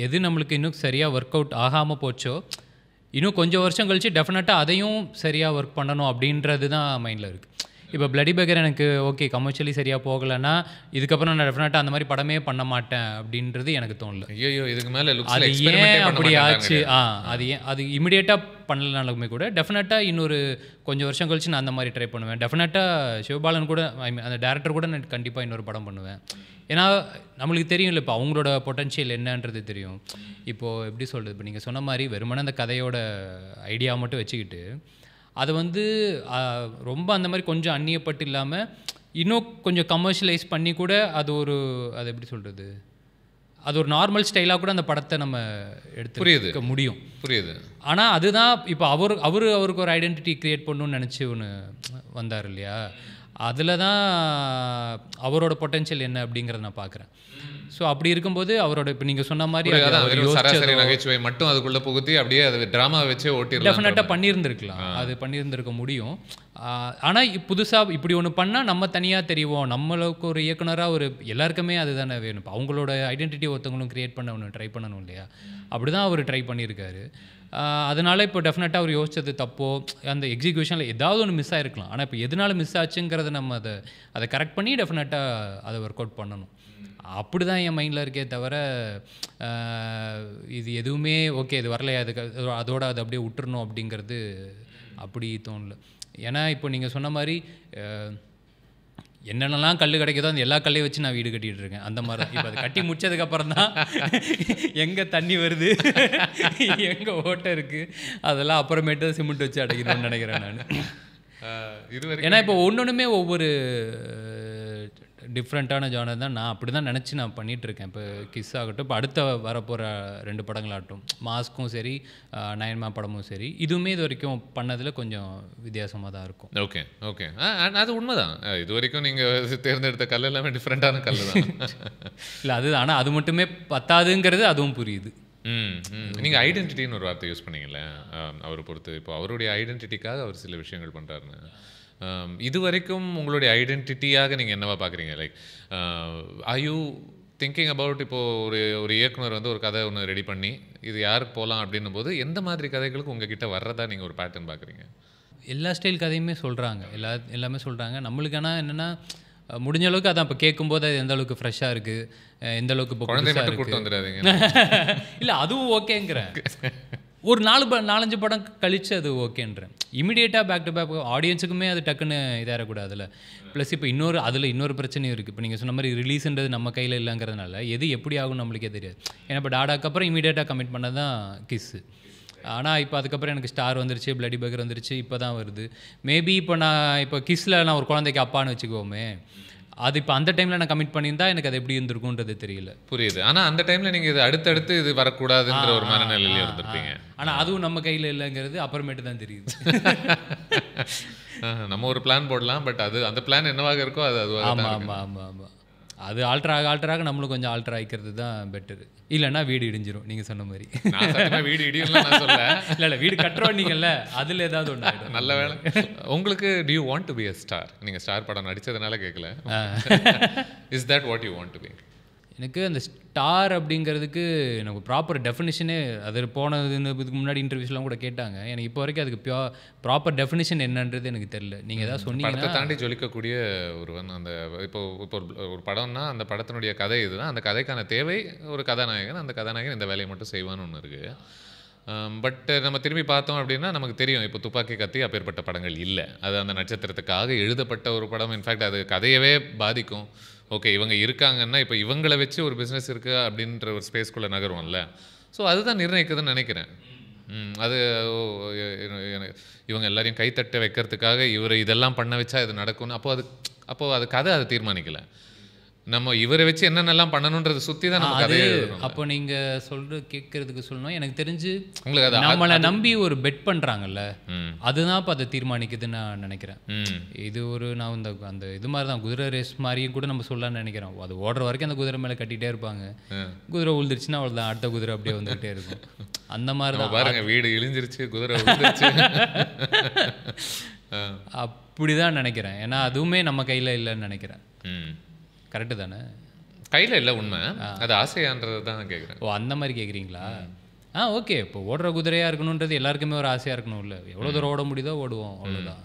B: எது நம்மளுக்கு இன்னும் சரியாக ஒர்க் அவுட் ஆகாமல் போச்சோ, இன்னும் கொஞ்சம் வருஷம் கழிச்சு டெஃபினட்டாக அதையும் சரியாக ஒர்க் பண்ணணும் அப்படின்றது தான் மைண்டில் இருக்குது. இப்போ பிளடி பேக்கர் எனக்கு ஓகே கமர்ஷியலி சரியாக போகலைன்னா இதுக்கப்புறம் நான் டெஃபினட்டாக அந்த மாதிரி படமே பண்ண மாட்டேன் அப்படின்றது எனக்கு தோணல.
C: ஐயோ இதுக்கு மேலே
B: அது ஏன் அப்படி ஆச்சு? அது இமிடியேட்டாக பண்ணலனாலுமே கூட டெஃபினட்டாக இன்னொரு கொஞ்சம் வருஷம் கழிச்சு நான் அந்த மாதிரி ட்ரை பண்ணுவேன். டெஃபினட்டாக சிவபாலன் கூட அந்த டேரக்டர் கூட நான் கண்டிப்பாக இன்னொரு படம் பண்ணுவேன். ஏன்னா நம்மளுக்கு தெரியும் இல்லை, இப்போ அவங்களோட பொட்டன்ஷியல் என்னன்றது தெரியும். இப்போது எப்படி சொல்கிறது, இப்போ நீங்கள் சொன்ன மாதிரி வெறுமனே அந்த கதையோட ஐடியா மட்டும் வச்சுக்கிட்டு அதை ரொம்ப அந்த மாதிரி கொஞ்சம் அந்நியப்பட்டு இல்லாமல் இன்னும் கொஞ்சம் கமர்ஷியலைஸ் பண்ணி கூட அது எப்படி சொல்கிறது, அது ஒரு நார்மல் ஸ்டைலாக கூட அந்த படத்தை நம்ம எடுத்து முடியும்.
C: புரியுது.
B: ஆனால் அதுதான் இப்போ அவருக்கு ஒரு ஐடென்டிட்டி க்ரியேட் பண்ணணும்னு நினச்சி ஒன்று வந்தார் இல்லையா, அதில் தான் அவரோட பொட்டன்ஷியல் என்ன அப்படிங்கிறத நான் பார்க்குறேன். ஸோ அப்படி இருக்கும்போது அவரோட இப்போ நீங்கள் சொன்ன மாதிரி
C: சராசரி நகைச்சுவை மட்டும் அதுக்குள்ளே புகுத்தி அப்படியே அது ட்ராமா வச்சே ஓட்டி
B: டெஃபினட்டாக பண்ணியிருந்துருக்கலாம், அது பண்ணியிருந்திருக்க முடியும். ஆனால் புதுசாக இப்படி ஒன்று பண்ணால் நம்ம தனியாக தெரிவோம், நம்மளுக்கு ஒரு இயக்குனராக ஒரு எல்லாருக்குமே அதுதானே வேணும். இப்போ அவங்களோட ஐடென்டிட்டி ஒருத்தவங்களும் க்ரியேட் பண்ண ஒன்று ட்ரை பண்ணணும் இல்லையா, அப்படி தான் அவர் ட்ரை பண்ணியிருக்காரு. அதனால் இப்போ டெஃபினட்டாக அவர் யோசித்தது தப்போ அந்த எக்ஸிக்யூஷனில் ஏதாவது ஒன்று மிஸ் ஆகிருக்கலாம். ஆனால் இப்போ எதனால மிஸ் ஆச்சுங்கிறத நம்ம அதை கரெக்ட் பண்ணி டெஃபினட்டாக அதை ஒர்க் அவுட் பண்ணணும். அப்படி தான் என் மைண்டில் இருக்கே தவிர இது எதுவுமே ஓகே இது வரலையா அதோட அதை அப்படியே விட்டுறணும் அப்படிங்கிறது அப்படி தோணல. ஏன்னா இப்போ நீங்கள் சொன்ன மாதிரி என்னென்னலாம் கல் கிடைக்குதோ அந்த எல்லா கல்லையும் வச்சு நான் வீடு கட்டிகிட்டு இருக்கேன். அந்த மாதிரி இப்போ அதை கட்டி முடிச்சதுக்கப்புறம் தான் எங்கே தண்ணி வருது எங்கே ஓட்டை இருக்குது அதெல்லாம் அப்புறமேட்டு சிமெண்ட் வச்சு அடைக்கணும்னு நினைக்கிறேன் நான். ஏன்னா இப்போ ஒன்றுமே ஒவ்வொரு டிஃப்ரெண்ட்டான ஜானர் தான். நான் அப்படி தான் நினச்சி நான் பண்ணிகிட்ருக்கேன். இப்போ கிஸ் ஆகட்டும், இப்போ அடுத்த வரப்போகிற 2 படங்களாகட்டும், மாஸ்க்கும் சரி நயன்மா படமும் சரி, இதுவுமே இது வரைக்கும் பண்ணதில் கொஞ்சம் வித்தியாசமாக தான் இருக்கும்.
C: ஓகே ஓகே அது உண்மைதான். இது வரைக்கும் நீங்கள் தேர்ந்தெடுத்த கல் எல்லாமே டிஃப்ரெண்ட்டான கல் தான்.
B: இல்லை அது ஆனால் அது மட்டுமே பத்தாதுங்கிறது அதுவும் புரியுது.
C: நீங்கள் ஐடென்டிட்டின்னு ஒரு வார்த்தை யூஸ் பண்ணீங்கல்ல, அவரை பொறுத்து இப்போ அவருடைய ஐடென்டிட்டிக்காக அவர் சில விஷயங்கள் பண்ணுறாருன்னு. இது வரைக்கும் உங்களுடைய ஐடென்டிட்டியாக நீங்கள் என்னவா பார்க்குறீங்க? Like are you thinking about இப்போது ஒரு இயக்குனர் ஒரு கதை ஒன்று ரெடி பண்ணி இது யாருக்கு போகலாம் அப்படின்னும் போது எந்த மாதிரி கதைகளுக்கு உங்ககிட்ட வர்றதா நீங்கள் ஒரு பேட்டர்ன் பார்க்குறீங்க?
B: எல்லா ஸ்டைல் கதையுமே சொல்கிறாங்க, எல்லாமே சொல்கிறாங்க. நம்மளுக்கு ஆனால் என்னென்னா முடிஞ்ச அளவுக்கு அதான் இப்போ கேட்கும்போது அது எந்த அளவுக்கு ஃப்ரெஷ்ஷாக இருக்குது, எந்த அளவுக்கு இப்போ
C: குழந்தை கூட்டு வந்துடாதீங்க.
B: இல்லை அதுவும் ஓகேங்கிறேன். ஒரு 4-5 படம் கழித்து அது ஓகேன்றேன். இமீடியட்டாக பேக் டு பேக் ஆடியன்ஸுக்குமே அது டக்குன்னு இதாகக்கூடாதுல்ல. ப்ளஸ் இப்போ இன்னொரு பிரச்சனையும் இருக்குது. இப்போ நீங்கள் சொன்ன மாதிரி ரிலீஸுன்றது நம்ம கையில் இல்லைங்கிறதுனால எது எப்படி ஆகும்னு நம்மளுக்கே தெரியாது. ஏன்னா இப்போ டாடாக்கு அப்புறம் இமீடியட்டாக கமிட் பண்ணது தான் கிஸ்ஸு. ஆனால் இப்போ அதுக்கப்புறம் எனக்கு ஸ்டார் வந்துருச்சு, பிளடி பேக்கர் வந்துருச்சு, இப்போ தான் வருது. மேபி இப்போ கிஸ்ஸில் நான் ஒரு குழந்தைக்கு அப்பான்னு வச்சுக்குவோமே, அது இப்போ அந்த டைமில் நான் கமிட் பண்ணியிருந்தா எனக்கு அது எப்படி இருந்திருக்குன்றது தெரியல.
C: புரியுது. ஆனால் அந்த டைமில் நீங்கள் இது அடுத்தடுத்து இது வரக்கூடாதுன்ற ஒரு மனநிலையில இருந்திருப்பீங்க.
B: ஆனால் அதுவும் நம்ம கையில் இல்லைங்கிறது அப்புறமேட்டு தான் தெரியுது.
C: நம்ம ஒரு பிளான் போடலாம், பட் அது அந்த பிளான் என்னவாக இருக்கோ அது அதுவாக.
B: ஆமாம் ஆமாம் ஆமாம் ஆமாம். அது ஆல்ட்ராக நம்மளும் கொஞ்சம் ஆல்ட்ரா ஆகிக்கிறது தான் பெட்டரு. இல்லைன்னா வீடு இடிஞ்சிரும் நீங்கள் சொன்ன மாதிரி.
C: வீடு இடியும்லாம் நான் சொல்ல.
B: இல்லை வீடு கட்டுறோம் நீங்கள்ல, அதில் ஏதாவது ஒன்று.
C: நல்ல வேலை. உங்களுக்கு do you want to be a star? நீங்கள் ஸ்டார் படம் நடித்ததுனால கேட்கல. Is that what you want to be?
B: எனக்கு அந்த ஸ்டார் அப்படிங்கிறதுக்கு எனக்கு ப்ராப்பர் டெஃபினிஷனே அது இதுக்கு முன்னாடி இன்டர்வியூஸ்லாம் கூட கேட்டாங்க. எனக்கு இப்போ வரைக்கும் அதுக்கு ப்ராப்பர் டெஃபினிஷன் என்னன்றது எனக்கு தெரியல. நீங்கள் ஏதாவது சொன்னீங்கன்னா.
C: படத்தை தாண்டி ஜொலிக்கக்கூடிய ஒருவன். அந்த இப்போ ஒரு படம்னா அந்த படத்தினுடைய கதை இதுதான். அந்த கதைக்கான தேவை ஒரு கதாநாயகன். அந்த கதாநாயகன் இந்த வேலையை மட்டும் செய்வான்னு ஒன்று இருக்குது. பட் நம்ம திரும்பி பார்த்தோம் அப்படின்னா நமக்கு தெரியும், இப்போ துப்பாக்கி கத்தி அப்பேற்பட்ட படங்கள் இல்லை. அது அந்த நட்சத்திரத்துக்காக எழுதப்பட்ட ஒரு படம். இன்ஃபேக்ட் அது கதையவே பாதிக்கும். ஓகே, இவங்க இருக்காங்கன்னா இப்போ இவங்களை வச்சு ஒரு பிஸ்னஸ் இருக்குது அப்படின்ற ஒரு ஸ்பேஸ்குள்ளே நகருவோம்ல. ஸோ அதுதான் நிர்ணயிக்குதுன்னு நினைக்கிறேன். அது இவங்க எல்லாரையும் கைத்தட்ட வைக்கிறதுக்காக இவர் இதெல்லாம் பண்ண வச்சா இது நடக்கும்னு அப்போது அது கதை அதை தீர்மானிக்கலை. நம்ம இவரை வச்சு என்னென்னலாம் பண்ணணுன்றதை சுற்றி தான் நம்ம கதையை.
B: அப்போ நீங்கள் கேட்கறதுக்கு சொல்லணும், எனக்கு தெரிஞ்சு
C: உங்களுக்கு அது
B: நம்மளை நம்பி ஒரு பெட் பண்ணுறாங்கல்ல, அதுதான் இப்போ அதை தீர்மானிக்குதுன்னு நான் நினைக்கிறேன். இது நான் அந்த இது மாதிரி தான் குதிரை ரேஸ் மாதிரியும் கூட நம்ம சொல்லலாம்னு நினைக்கிறோம். அது ஓடுற வரைக்கும் அந்த குதிரை மேலே கட்டிகிட்டே இருப்பாங்க. குதிரை உழுந்துருச்சுன்னா அவ்வளோதான், அடுத்த குதிரை அப்படியே வந்துகிட்டே இருக்கும். அந்த மாதிரி தான்
C: பாருங்க, வீடு இழிஞ்சிருச்சு, குதிரை விழுந்துருச்சு.
B: அப்படி தான் நினைக்கிறேன். ஏன்னா அதுவுமே நம்ம கையில் இல்லைன்னு நினைக்கிறேன். கரெக்டு தானே?
C: கையில் இல்லை, உண்மை. அது ஆசையான்றது தான் கேட்குறேன்.
B: ஓ, அந்த மாதிரி கேட்குறீங்களா? ஓகே. இப்போ ஓடுற குதிரையாக இருக்கணுன்றது எல்லாருக்குமே ஒரு ஆசையாக இருக்கணும் இல்லை? எவ்வளோ தூரம் ஓட முடியுதோ ஓடுவோம், அவ்வளோதான்.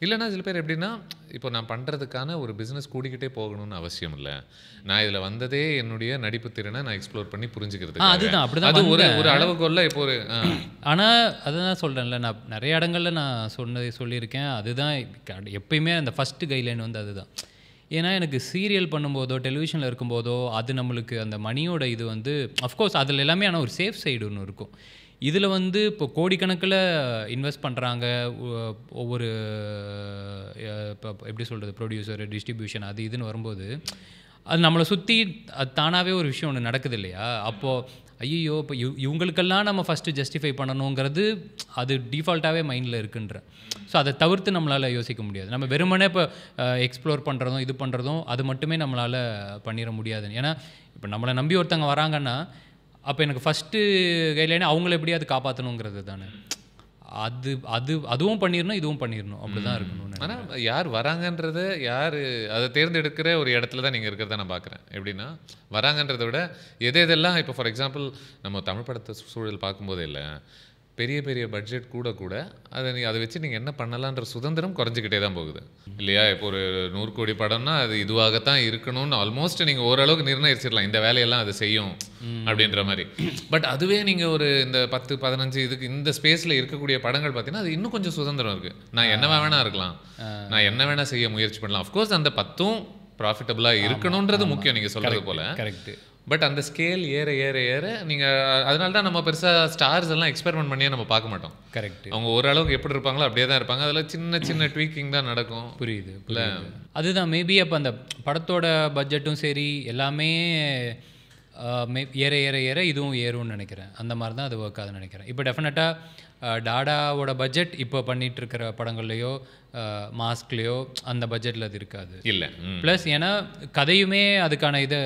C: இல்லைன்னா சில பேர் எப்படின்னா, இப்போ நான் பண்ணுறதுக்கான ஒரு பிஸ்னஸ் கூடிக்கிட்டே போகணும்னு அவசியம் இல்லை. நான் இதில் வந்ததே என்னுடைய நடிப்பு திறனை நான் எக்ஸ்ப்ளோர் பண்ணி புரிஞ்சுக்கிறது.
B: அதுதான் அப்படிதான்.
C: அது ஒரு அளவுக்குள்ள இப்போ ஒரு
B: ஆனால் அதுதான் சொல்கிறேன்ல, நான் நிறைய இடங்களில் நான் சொல்லியிருக்கேன். அதுதான் எப்பயுமே அந்த ஃபஸ்ட்டு கைட்லைன் வந்து அதுதான். ஏன்னா எனக்கு சீரியல் பண்ணும்போதோ டெலிவிஷனில் இருக்கும்போதோ அது நம்மளுக்கு அந்த மணியோட இது வந்து அஃப்கோர்ஸ் அதில் எல்லாமே. ஆனால் ஒரு சேஃப் சைடு ஒன்று இருக்கும். இதில் வந்து இப்போ கோடிக்கணக்கில் இன்வெஸ்ட் பண்ணுறாங்க. ஒவ்வொரு இப்போ எப்படி சொல்கிறது, ப்ரொடியூசர், டிஸ்ட்ரிபியூஷன், அது இதுன்னு வரும்போது அது நம்மளை சுற்றி அது தானாகவே ஒரு விஷயம் ஒன்று நடக்குது இல்லையா? அப்போது ஐயோ இப்போ இவங்களுக்கெல்லாம் நம்ம ஃபஸ்ட்டு ஜஸ்டிஃபை பண்ணணுங்கிறது அது டிஃபால்ட்டாகவே மைண்டில் இருக்குன்ற. ஸோ அதை தவிர்த்து நம்மளால் யோசிக்க முடியாது. நம்ம வெறுமனே இப்போ எக்ஸ்ப்ளோர் பண்ணுறதும் இது பண்ணுறதும் அது மட்டுமே நம்மளால் பண்ணிட முடியாது. ஏன்னா இப்போ நம்மளை நம்பி ஒருத்தங்க வராங்கன்னா அப்போ எனக்கு ஃபஸ்ட்டு கைட்லைனே அவங்கள எப்படியாவது காப்பாற்றணுங்கிறது தானே. அதுவும் பண்ணிடணும், இதுவும் பண்ணிடணும், அப்படி தான் இருக்கணும்.
C: ஆனால் யார் வராங்கன்றதை அதை தேர்ந்தெடுக்கிற ஒரு இடத்துல தான் நீங்கள் இருக்கிறத நான் பார்க்குறேன். எப்படின்னா வராங்கன்றதை விட எதெல்லாம் இப்போ ஃபார் எக்ஸாம்பிள் நம்ம தமிழ் படத்தை சூழல் பார்க்கும்போதே இல்லை, பெரிய பெரிய பட்ஜெட் கூட அதை வச்சு நீங்கள் என்ன பண்ணலான்ற சுதந்திரம் குறைஞ்சிக்கிட்டே தான் போகுது இல்லையா? இப்போ ஒரு 100 கோடி படம்னா அது இதுவாகத்தான் இருக்கணும்னு ஆல்மோஸ்ட் நீங்கள் ஓரளவுக்கு நிர்ணயிச்சிடலாம், இந்த வேலையெல்லாம் அது செய்யும் அப்படின்ற மாதிரி. பட் அதுவே நீங்கள் ஒரு இந்த 10-15 இதுக்கு இந்த ஸ்பேஸில் இருக்கக்கூடிய படங்கள் பார்த்தீங்கன்னா அது இன்னும் கொஞ்சம் சுதந்திரம் இருக்குது. நான் என்ன வேணா இருக்கலாம், நான் என்ன வேணா செய்ய முயற்சி பண்ணலாம். அஃப்கோர்ஸ் அந்த 10ம் ப்ராஃபிட்டபுளாக இருக்கணுன்றது முக்கியம், நீங்கள் சொல்கிறது போல்.
B: கரெக்டு.
C: பட் அந்த ஸ்கேல் ஏற ஏற ஏற நீங்கள் அதனால தான் நம்ம பெருசாக ஸ்டார்ஸ் எல்லாம் எக்ஸ்பெரிமெண்ட் பண்ணியே நம்ம பார்க்க மாட்டோம்.
B: கரெக்ட்.
C: அவங்க ஓரளவுக்கு எப்படி இருப்பாங்களோ அப்படியே தான் இருப்பாங்க. அதில் சின்ன சின்ன ட்வீக்கிங் தான் நடக்கும்.
B: புரியுது இல்லை? அதுதான் மேபி அப்போ அந்த படத்தோட பட்ஜெட்டும் சரி எல்லாமே ஏற ஏற ஏற இதுவும் ஏறும்னு நினைக்கிறேன். அந்த மாதிரி தான் அது ஒர்க் ஆகுதுன்னு நினைக்கிறேன். இப்போ டெஃபினட்டாக டாடாவோட பட்ஜெட் இப்போ பண்ணிகிட்டு இருக்கிற படங்கள்லையோ மாஸ்க்லேயோ அந்த பட்ஜெட்டில் அது இருக்காது
C: இல்லை.
B: ப்ளஸ் ஏன்னா கதையுமே அதுக்கான இதை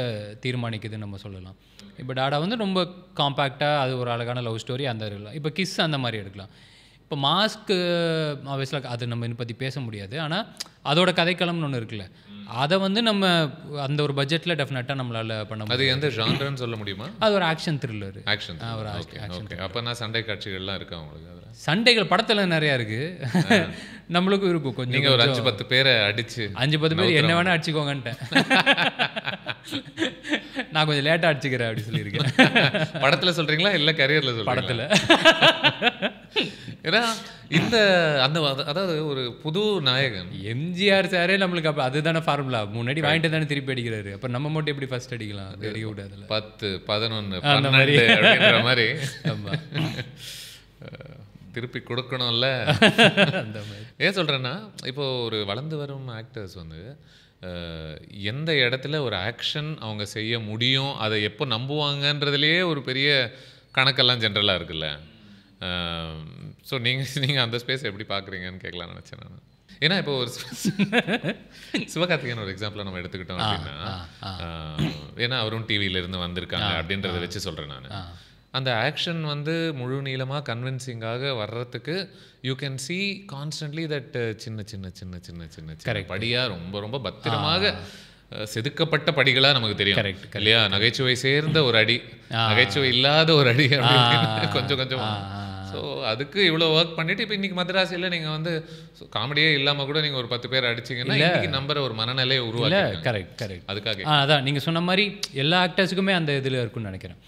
B: தீர்மானிக்குதுன்னு நம்ம சொல்லலாம். இப்போ டாடா வந்து ரொம்ப காம்பேக்டாக அது ஒரு அழகான லவ் ஸ்டோரி அந்த இருக்கலாம். இப்போ கிஸ் அந்த மாதிரி எடுக்கலாம். இப்போ மாஸ்க்கு ஆப்வியஸ்லாக அது நம்ம இதை பற்றி பேச முடியாது. ஆனால் அதோட கதைக்களம்னு ஒன்று இருக்குல்ல, அதை வந்து நம்ம அந்த ஒரு பட்ஜெட்டில் டெஃபினட்டாக நம்மளால் பண்ண முடியும்.
C: அது எந்த ஜான்ரன்னு சொல்ல முடியுமா?
B: அது ஒரு ஆக்ஷன் த்ரில்லர்.
C: ஆக்ஷன். ஒரு ஆக்ஷன். அப்போ நான் சண்டை காட்சிகள்லாம் இருக்கு அவங்களுக்கு? அதில்
B: சண்டைகள் படத்தில் நிறையா இருக்குது, நம்மளுக்கும் இருக்கும். கொஞ்சம்
C: நீங்கள் ஒரு 5-10 பேரை அடிச்சு
B: 5-10 பேர் என்ன வேணால் அடிச்சுக்கோங்கன்ட்டேன். நான் கொஞ்சம் லேட்டாக அடிச்சுக்கிறேன் அப்படி சொல்லியிருக்கேன்.
C: படத்தில் சொல்கிறீங்களா இல்லை கரியரில் சொல்கிறீங்களா?
B: படத்தில்.
C: ஏன்னா இந்த அந்த அதாவது ஒரு புது நாயகன்
B: எம்ஜிஆர் சாரே நம்மளுக்கு அப்போ அதுதானே ஃபார்முலா. முன்னாடி வாங்கிட்டு தானே திருப்பி அடிக்கிறாரு. அப்போ நம்ம மட்டும் எப்படி ஃபர்ஸ்ட் அடிக்கலாம்? அடிக்க விடாதுல
C: 10, 11, 12 அப்படின்ற மாதிரி. திருப்பி கொடுக்கணும்ல.
B: அந்த மாதிரி.
C: ஏன் சொல்கிறேன்னா, இப்போது ஒரு வளர்ந்து வரும் ஆக்டர்ஸ் வந்து எந்த இடத்துல ஒரு ஆக்ஷன் அவங்க செய்ய முடியும், அதை எப்போ நம்புவாங்கன்றதுலேயே ஒரு பெரிய கணக்கெல்லாம் ஜென்ரலாக இருக்குல்ல. ஸோ நீங்கள் அந்த ஸ்பேஸ் எப்படி பார்க்குறீங்கன்னு கேட்கலான்னு நினச்சேன் நான். ஏன்னா இப்போ ஒரு சிவகார்த்திகேயன் ஒரு எக்ஸாம்பிளாக நம்ம எடுத்துக்கிட்டோம் அப்படின்னா, ஏன்னா அவரும் டிவியிலேருந்து வந்திருக்காங்க அப்படின்றத வச்சு சொல்கிறேன் நான். அந்த ஆக்ஷன் வந்து முழு நீளமாக கன்வின்சிங்காக வர்றதுக்கு you can see constantly that சின்ன சின்ன சின்ன சின்ன சின்ன சின்ன படியாக ரொம்ப ரொம்ப பத்திரமாக செதுக்கப்பட்ட படிகளாக நமக்கு தெரியும் இல்லையா. நகைச்சுவை சேர்ந்த ஒரு அடி, நகைச்சுவை இல்லாத ஒரு அடி அப்படின்னு கொஞ்சம் கொஞ்சம். ஸோ அதுக்கு இவ்வளோ ஒர்க் பண்ணிவிட்டு இப்போ இன்றைக்கி மദ്രാസിயில் நீங்கள் வந்து காமெடியே இல்லாமல் கூட நீங்கள் ஒரு 10 பேர் அடிச்சிங்கன்னா இன்றைக்கி நம்புற ஒரு மனநிலையை உருவாக்கி.
B: கரெக்ட்
C: அதுக்காக
B: அதான் நீங்கள் சொன்ன மாதிரி எல்லா ஆக்டர்ஸுக்குமே அந்த இதில் இருக்குன்னு நினைக்கிறேன்.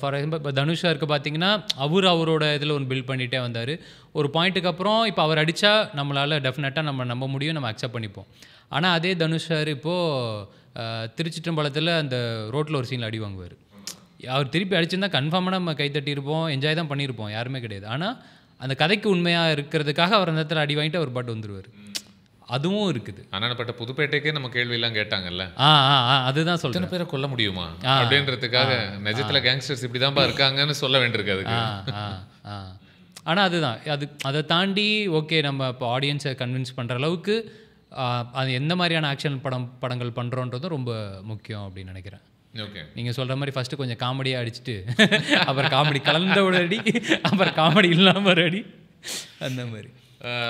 B: ஃபார் எக்ஸாம்பிள் இப்போ தனுஷா இருக்குது பார்த்தீங்கன்னா, அவரோட இதில் ஒன்று பில்ட் பண்ணிகிட்டே வந்தார். ஒரு பாயிண்ட்டுக்கு அப்புறம் இப்போ அவர் அடித்தா நம்மளால் டெஃபினட்டாக நம்ம நம்ப முடியும், நம்ம அக்செப்ட் பண்ணிப்போம். ஆனால் அதே தனுஷ் சார் இப்போது திருச்சிற்றம்பலத்தில் அந்த ரோட்டில் ஒரு சீனில் அடி வாங்குவார். அவர் திருப்பி அடிச்சிருந்தா கன்ஃபார்மாக நம்ம கைத்தட்டியிருப்போம், என்ஜாய் தான் பண்ணியிருப்போம், யாருமே கிடையாது. ஆனால் அந்த கதைக்கு உண்மையாக இருக்கிறதுக்காக அவர் அந்த இடத்துல அடி வாங்கிட்டு அவர் பாட்டு வந்துடுவார். அதுவும் இருக்குது.
C: அண்ணாப்பட்ட புதுப்பேட்டைக்கே நம்ம கேள்வியெல்லாம் கேட்டாங்கல்ல.
B: அதுதான் சொல்றேன்.
C: எத்தனை பேரை கொல்ல முடியுமா அப்படின்றதுக்காக நிஜத்துல கேங்ஸ்டர்ஸ் இப்படிதான்பா இருக்காங்கன்னு சொல்ல வேண்டியிருக்காது.
B: ஆனால் அதுதான் அதை தாண்டி ஓகே நம்ம இப்போ ஆடியன்ஸை கன்வின்ஸ் பண்ணுற அளவுக்கு அது எந்த மாதிரியான ஆக்ஷன் படங்கள் பண்ணுறோன்றதும் ரொம்ப முக்கியம் அப்படின்னு நினைக்கிறேன்.
C: ஓகே,
B: நீங்கள் சொல்கிற மாதிரி ஃபஸ்ட்டு கொஞ்சம் காமெடியாக அடிச்சுட்டு அப்புறம் காமெடி கலந்த ஒரு அடி, அப்புறம் காமெடி இல்லாமல் ஒரு அடி, அந்த மாதிரி.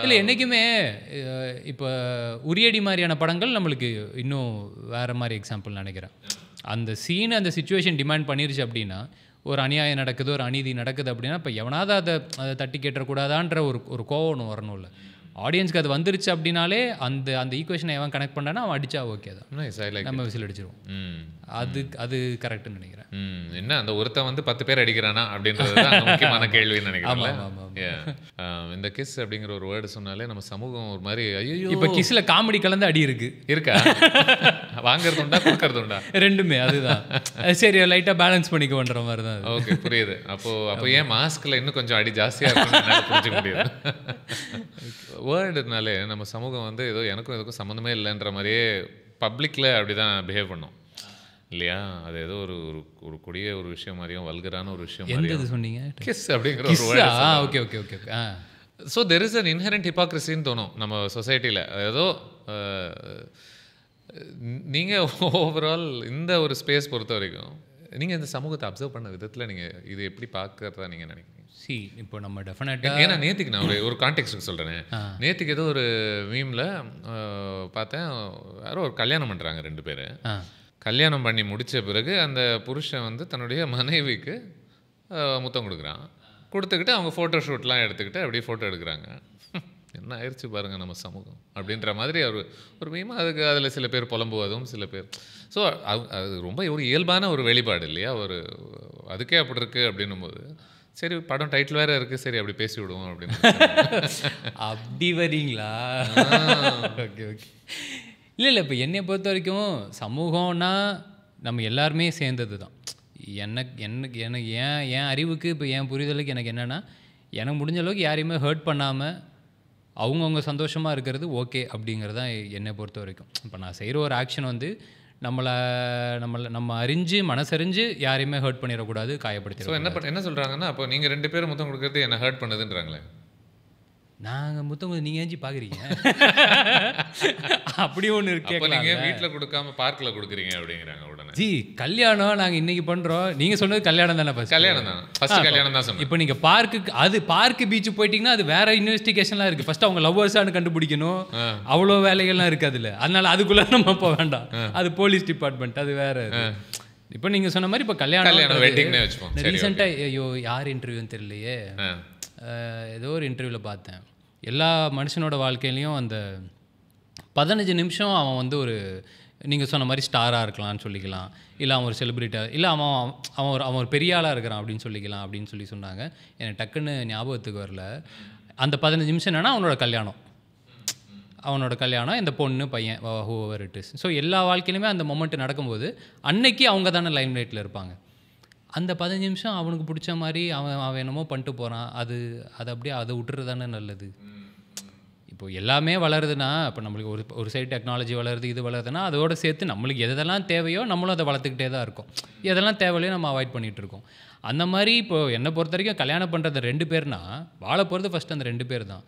B: இல்லை என்றைக்குமே இப்போ உரியடி மாதிரியான படங்கள் நம்மளுக்கு இன்னும் வேறு மாதிரி எக்ஸாம்பிள் நினைக்கிறேன். அந்த சீன் அந்த சிச்சுவேஷன் டிமாண்ட் பண்ணிருச்சு அப்படின்னா, ஒரு அநியாயம் நடக்குது, ஒரு அநீதி நடக்குது அப்படின்னா, இப்போ எவனாவது அதை தட்டி கேட்டக்கூடாதான்ற ஒரு கோவம் ஒன்று வரணும்ல. ஆடியன்ஸ்க்கு அது வந்துருச்சு அப்படின்னாலே அந்த ஈக்குவேஷனை எவன் கனெக்ட் பண்ணானா அவன் அடித்தா ஓகே தான், நம்ம விசில் அடிச்சிருவோம். அது கரெக்டுன்னு நினைக்கிறேன்.
C: என்ன அந்த ஒருத்தன் வந்து 10 பேர் அடிக்கிறானா அப்படின்றது தான் முக்கியமான கேள்வின்னு நினைக்கிறேன். இந்த கிஸ் அப்படிங்கிற ஒரு வேர்டு சொன்னாலே நம்ம சமூகம் ஒரு மாதிரி ஐயோ.
B: இப்போ கிஸ்ல காமெடி கலந்து அடி இருக்கா?
C: வாங்குறது உண்டா கொடுக்கறது உண்டா?
B: ரெண்டுமே. அதுதான் சரி, லைட்டாக பேலன்ஸ் பண்ணிக்கோன்ற மாதிரி தான்.
C: ஓகே, புரியுது. அப்போ ஏன் மாஸ்கில் இன்னும் கொஞ்சம் அடி ஜாஸ்தியாக இருக்குன்னு புரிஞ்சுக்க முடியாது. வேர்டுனாலே நம்ம சமூகம் வந்து ஏதோ எனக்கும் எதுக்கும் சம்மந்தமே இல்லைன்ற மாதிரியே பப்ளிக்கில் அப்படி தான் பிஹேவ் பண்ணோம் இல்லையா. அது ஏதோ ஒரு கொடிய ஒரு விஷயம் மாதிரியும் வல்கரான ஒரு விஷயம் மாதிரியும் சொன்னீங்க. கிஸ் அப்படிங்கிற ஒரு word.
B: Okay okay okay.
C: So there is an inherent ஹிப்பாக்ரஸின்னு தோணும் நம்ம சொசைட்டியில். ஏதோ நீங்கள் ஓவரால் இந்த ஒரு ஸ்பேஸ் பொறுத்த வரைக்கும் நீங்கள் இந்த சமூகத்தை அப்சர்வ் பண்ண விதத்தில் நீங்கள் இது எப்படி பார்க்கறதா நீங்கள் நினைக்கிறீங்க?
B: இப்போ நம்ம டெஃபினட்டாக
C: ஏன்னா நேற்றுக்கு நான் ஒரு கான்டெக்ஸ்ட்டுக்கு சொல்கிறேன். நேற்றுக்கு ஏதோ ஒரு மீமில் பார்த்தேன், யாரோ ஒரு கல்யாணம் பண்ணுறாங்க 2 பேர். கல்யாணம் பண்ணி முடித்த பிறகு அந்த புருஷன் வந்து தன்னுடைய மனைவிக்கு முத்தம் கொடுக்குறான். கொடுத்துக்கிட்டு அவங்க ஃபோட்டோ ஷூட்லாம் எடுத்துக்கிட்டு அப்படியே ஃபோட்டோ எடுக்கிறாங்க. என்ன ஆயிடுச்சு பாருங்கள் நம்ம சமூகம் அப்படின்ற மாதிரி ஒரு மீமாக அதில் சில பேர் புலம்புவதும் சில பேர். ஸோ அது ரொம்ப ஒரு இயல்பான ஒரு வெளிப்பாடு இல்லையா. அதுக்கே அப்படி இருக்குது அப்படின்னும் போது சரி படம் டைட்டில் வேறு இருக்குது, சரி அப்படி பேசி விடுவோம் அப்படின்னு.
B: அப்படி வரீங்களா? Okay okay. இல்லை இப்போ என்னை பொறுத்த வரைக்கும் சமூகம்னா நம்ம எல்லாருமே சேர்ந்தது தான். எனக்கு என் அறிவுக்கு இப்போ என் புரிதலுக்கு எனக்கு என்னென்னா, எனக்கு முடிஞ்ச அளவுக்கு யாரையுமே ஹர்ட் பண்ணாமல் அவங்கவுங்க சந்தோஷமாக இருக்கிறது ஓகே அப்படிங்கிறது தான் என்னை பொறுத்த வரைக்கும். இப்போ நான் செய்கிற ஒரு ஆக்ஷன் வந்து நம்ம அறிஞ்சு மனசறிஞ்சு யாரையுமே ஹர்ட் பண்ணிடக்கூடாது, காயப்படுத்தி.
C: என்ன சொல்கிறாங்கன்னா, அப்போ நீங்கள் 2 பேரும் முத்தம் கொடுக்கறது என்ன ஹர்ட் பண்ணுதுன்றாங்களே.
B: நாங்கள் முத்தம் நீங்கள் ஏஞ்சி பார்க்குறீங்க அப்படி ஒன்று இருக்கு.
C: நீங்கள் வீட்டில் கொடுக்காம பார்க்கில் கொடுக்குறீங்க அப்படிங்கிறாங்க உடனே.
B: ஜி கல்யாணம் நாங்கள் இன்றைக்கி பண்ணுறோம், நீங்கள் சொன்னது கல்யாணம் தானே?
C: கல்யாணம் தான், ஃபஸ்ட்டு கல்யாணம் தான் சொன்னேன்.
B: இப்போ நீங்கள் பார்க்கு பீச்சு போயிட்டீங்கன்னா அது வேற இன்வெஸ்டிகேஷன்லாம் இருக்குது. ஃபஸ்ட்டு அவங்க லவ்வர்ஸானு கண்டுபிடிக்கணும், அவ்வளோ வேலைகள்லாம் இருக்குது அதில். அதனால அதுக்குள்ளே நம்ம போக வேண்டாம், அது போலீஸ் டிபார்ட்மெண்ட், அது வேறு. இப்போ நீங்கள் சொன்ன மாதிரி இப்போ கல்யாணம்
C: வெட்டிங்னே வச்சுப்போம்.
B: ரீசெண்டாக ஐயோ யார் இன்டர்வியூன்னு தெரியலையே, ஏதோ ஒரு இன்டர்வியூவில் பார்த்தேன். எல்லா மனுஷனோட வாழ்க்கையிலையும் அந்த 15 நிமிஷம் அவன் வந்து நீங்கள் சொன்ன மாதிரி ஸ்டாராக இருக்கலாம்னு சொல்லிக்கலாம், இல்லை அவன் ஒரு செலிப்ரிட்டியாக, இல்லை அவன் ஒரு பெரிய ஆளாக இருக்கிறான் அப்படின்னு சொல்லிக்கலாம் அப்படின்னு சொன்னாங்க. எனக்கு டக்குன்னு ஞாபகத்துக்கு வரல. அந்த 15 நிமிஷம் என்னென்னா அவனோட கல்யாணம், இந்த பொண்ணு பையன் ஹூவர் இட் இஸ். ஸோ எல்லா வாழ்க்கையிலுமே அந்த மொமெண்ட் நடக்கும்போது அன்னைக்கு அவங்க தானே லைம் லைட்டில் இருப்பாங்க. அந்த 15 நிமிஷம் அவனுக்கு பிடிச்ச மாதிரி அவன் என்னமோ பண்ணிட்டு போகிறான். அது அப்படியே அதை விட்டுறது தானே நல்லது. இப்போ எல்லாமே வளருதுன்னா, இப்போ நம்மளுக்கு ஒரு சைடு டெக்னாலஜி வளருது, இது வளருதுன்னா அதோடு சேர்த்து நம்மளுக்கு எதெல்லாம் தேவையோ நம்மளும் அதை வளர்த்துக்கிட்டே தான் இருக்கோம். எதெல்லாம் தேவையில்லையோ நம்ம அவாய்ட் பண்ணிகிட்ருக்கோம். அந்த மாதிரி இப்போது என்னை பொறுத்த வரைக்கும் கல்யாணம் பண்ணுறது 2 பேர்னா வாழ போகிறது ஃபஸ்ட்டு அந்த 2 பேர் தான்.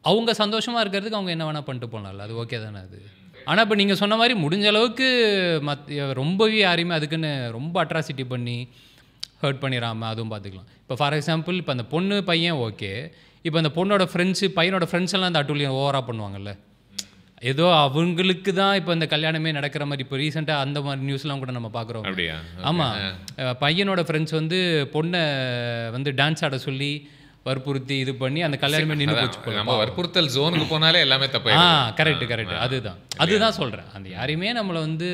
B: அவங்க சந்தோஷமாக இருக்கிறதுக்கு அவங்க என்ன வேணால் பண்ணிட்டு போனால அது ஓகே தானே அது. ஆனால் இப்போ நீங்கள் சொன்ன மாதிரி முடிஞ்ச அளவுக்கு ரொம்பவே யாரையுமே அதுக்குன்னு ரொம்ப அட்ராசிட்டி பண்ணி ஹர்ட் பண்ணிடாமல் அதுவும் பார்த்துக்கலாம். இப்போ ஃபார் எக்ஸாம்பிள் இப்போ அந்த பொண்ணு பையன் ஓகே, இப்போ அந்த பொண்ணோட ஃப்ரெண்ட்ஸு பையனோட ஃப்ரெண்ட்ஸ் எல்லாம் அந்த அட்டூழியம் ஓவராக பண்ணுவாங்கல்ல. ஏதோ அவங்களுக்கு தான் இப்போ இந்த கல்யாணமே நடக்கிற மாதிரி இப்போ ரீசெண்டாக அந்த மாதிரி நியூஸ்லாம் கூட நம்ம பார்க்குறோம்.
C: அப்படியா?
B: ஆமாம், பையனோட ஃப்ரெண்ட்ஸ் வந்து பொண்ணை வந்து டான்ஸ் ஆட சொல்லி வற்புறுத்தி இது பண்ணி அந்த கல்யாணமே நின்று போச்சு.
C: நம்ம வற்புறுத்தல் ஜோனுக்கு போனாலே எல்லாமே தப்பு.
B: கரெக்ட். அதுதான் சொல்கிறேன். அந்த யாரையுமே நம்மளை வந்து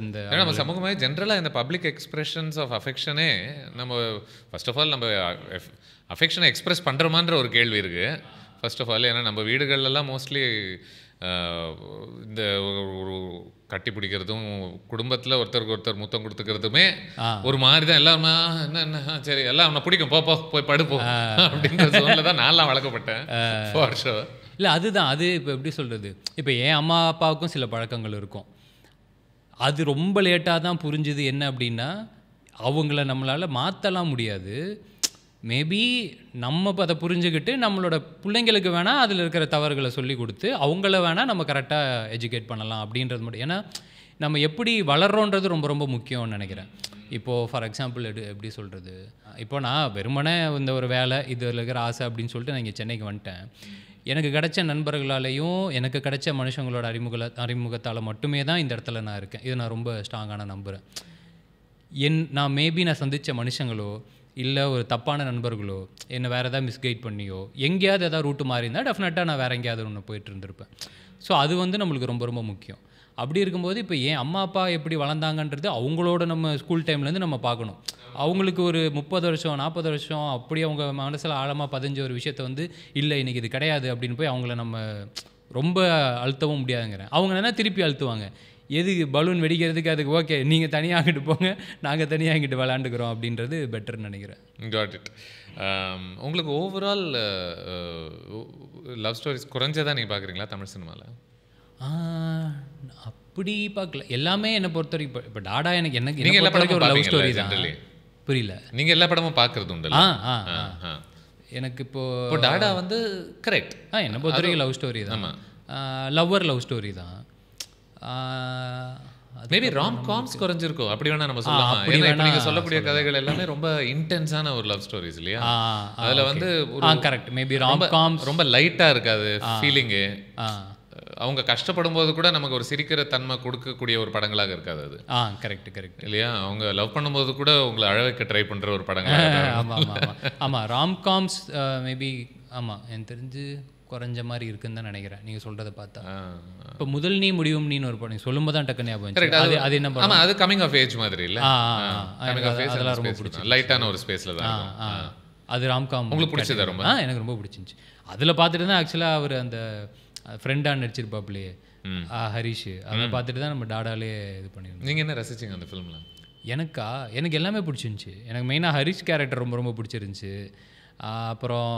B: இந்த
C: நம்ம சமூகமாக ஜென்ரலாக இந்த பப்ளிக் எக்ஸ்பிரஷன்ஸ் ஆஃப் அஃபெக்ஷனே நம்ம ஃபர்ஸ்ட் ஆஃப் ஆல் நம்ம அஃபெக்ஷனை எக்ஸ்பிரஸ் பண்ணுறோமான்ற ஒரு கேள்வி இருக்குது ஃபர்ஸ்ட் ஆஃப் ஆல். ஏன்னா நம்ம வீடுகள்லாம் மோஸ்ட்லி இந்த ஒரு கட்டி பிடிக்கிறதும் குடும்பத்தில் ஒருத்தருக்கு ஒருத்தர் முத்தம் கொடுத்துக்கிறதுமே ஒரு மாதிரி தான். எல்லாருமே என்ன சரி எல்லாம் அவனை பிடிக்கும் போய் படுப்போம் அப்படின்ற சோனில் தான் நான்லாம் வளர்க்கப்பட்டேன் ஃபார் ஷுர்.
B: இல்லை அதுதான் அது. இப்போ எப்படி சொல்கிறது, இப்போ என் அம்மா அப்பாவுக்கும் சில பழக்கங்கள் இருக்கும். அது ரொம்ப லேட்டாக தான் புரிஞ்சுது. என்ன அப்படின்னா அவங்கள நம்மளால் மாற்றலாம் முடியாது. மேபி நம்ம அதை புரிஞ்சுக்கிட்டு நம்மளோட பிள்ளைங்களுக்கு வேணால் அதில் இருக்கிற தவறுகளை சொல்லி கொடுத்து அவங்கள வேணால் நம்ம கரெக்டாக எஜுகேட் பண்ணலாம் அப்படின்றது மட்டும். ஏன்னா நம்ம எப்படி வளர்றோன்றது ரொம்ப ரொம்ப முக்கியம்னு நினைக்கிறேன். இப்போது ஃபார் எக்ஸாம்பிள் எப்படி சொல்கிறது, இப்போ நான் வெறுமனே இந்த ஒரு வேலை இதில் இருக்கிற ஆசை அப்படின்னு சொல்லிட்டு நான் இங்கே சென்னைக்கு வந்துட்டேன். எனக்கு கிடைச்ச நண்பர்களாலேயும் எனக்கு கிடைச்ச மனுஷங்களோட அறிமுகத்தால் மட்டுமே தான் இந்த இடத்துல நான் இருக்கேன். இதை நான் ரொம்ப ஸ்ட்ராங்கான நம்புகிறேன். நான் மேபி நான் சந்தித்த மனுஷங்களோ இல்லை ஒரு தப்பான நண்பர்களோ என்னை வேறு எதாவது மிஸ்கைட் பண்ணியோ எங்கேயாவது எதாவது ரூட்டு மாறி இருந்தால் டெஃபினட்டாக நான் வேறு எங்கேயாவது ஒன்று போயிட்டு இருந்திருப்பேன். ஸோ அது வந்து நம்மளுக்கு ரொம்ப ரொம்ப முக்கியம். அப்படி இருக்கும்போது இப்போ என் அம்மா அப்பா எப்படி வளர்ந்தாங்கன்றது அவங்களோட நம்ம ஸ்கூல் டைம்லேருந்து நம்ம பார்க்கணும். அவங்களுக்கு ஒரு 30 வருஷம் 40 வருஷம் அப்படி அவங்க மனசில் ஆழமாக பதிஞ்ச ஒரு விஷயத்தை வந்து இல்லை இன்றைக்கி இது கிடையாது அப்படின்னு போய் அவங்கள நம்ம ரொம்ப அழுத்தவும் முடியாதுங்கிறேன். அவங்க என்ன திருப்பி அழுத்துவாங்க, எதுக்கு பலூன் வெடிக்கிறதுக்கு, அதுக்கு ஓகே நீங்கள் தனியாக அங்கிட்டு போங்க நாங்கள் தனியாக இங்கிட்டு விளாண்டுக்கிறோம் அப்படின்றது பெட்டர்னு நினைக்கிறேன்.
C: Got it. உங்களுக்கு ஓவரால் லவ் ஸ்டோரிஸ் குறைஞ்சதாக நீங்கள் பார்க்குறீங்களா தமிழ் சினிமாவில்?
B: அப்படி பார்க்கல. எல்லாமே என்னை பொறுத்த வரைக்கும் இப்போ டாடா எனக்கு நீங்கள் எல்லா படமும் ஒரு லவ் ஸ்டோரி தான். புரியல? நீங்கள் எல்லா படமும் பார்க்குறது உண்டு? எனக்கு இப்போ
C: டாடா வந்து கரெக்ட்
B: என்னை பொறுத்த வரைக்கும் லவ் ஸ்டோரி தான். லவ்வர் லவ் ஸ்டோரி தான்.
C: மேபி ராம் காம்ஸ் குறைஞ்சிருக்கும் அப்படி வேணா நம்ம சொல்லலாம். ஏன்னா நீங்க சொல்லக்கூடிய கதைகள் எல்லாமே ரொம்ப இன்டென்ஸான ஒரு லவ் ஸ்டோரிஸ் இல்லையா? அதுல வந்து
B: கரெக்ட் மேபி ராம் காம்ஸ்
C: ரொம்ப லைட்டா இருக்காது ஃபீலிங்கு. அவங்க கஷ்டப்படும் போது கூட நமக்கு ஒரு சிரிக்கிற தன்மை கொடுக்கக்கூடிய ஒரு படங்களாக இருக்காது அது.
B: கரெக்ட்
C: இல்லையா? அவங்க லவ் பண்ணும்போது கூட உங்களை அழ வைக்க ட்ரை பண்ற ஒரு படங்களாக.
B: ஆமாம் ராம் காம்ஸ் மேபி ஆமாம் எனக்கு தெரிஞ்சு குறைஞ்ச மாதிரி இருக்குன்னு தான் நினைக்கிறேன் நீங்கள் சொல்கிறத பார்த்தா. இப்போ முதல் நீ முடிவும் நீன்னு ஒரு படம் சொல்லும்போது தான் டக்கு ஞாபகம். அது என்ன படம்?
C: அது கமிங் ஆஃப் ஏஜ் மாதிரி இல்லை? அதெல்லாம் ரொம்ப பிடிச்சி லைட்டான ஒரு ஸ்பேஸில் தான்
B: அது ராம்காம்.
C: உங்களுக்கு பிடிச்சதா? ரொம்ப
B: எனக்கு ரொம்ப பிடிச்சிருந்துச்சு. அதில் பார்த்துட்டு தான் ஆக்சுவலாக அவர் அந்த ஃப்ரெண்டாக நடிச்சிருப்பாப்லே ஹரிஷ், அதை பார்த்துட்டு தான் நம்ம டாடாலே இது பண்ணியிருந்தோம்.
C: நீங்கள் என்ன ரசிச்சிங்க அந்த ஃபிலிமில்?
B: எனக்கு எல்லாமே பிடிச்சிருந்துச்சி. எனக்கு மெயினாக ஹரிஷ் கேரக்டர் ரொம்ப ரொம்ப பிடிச்சிருந்துச்சி. அப்புறம்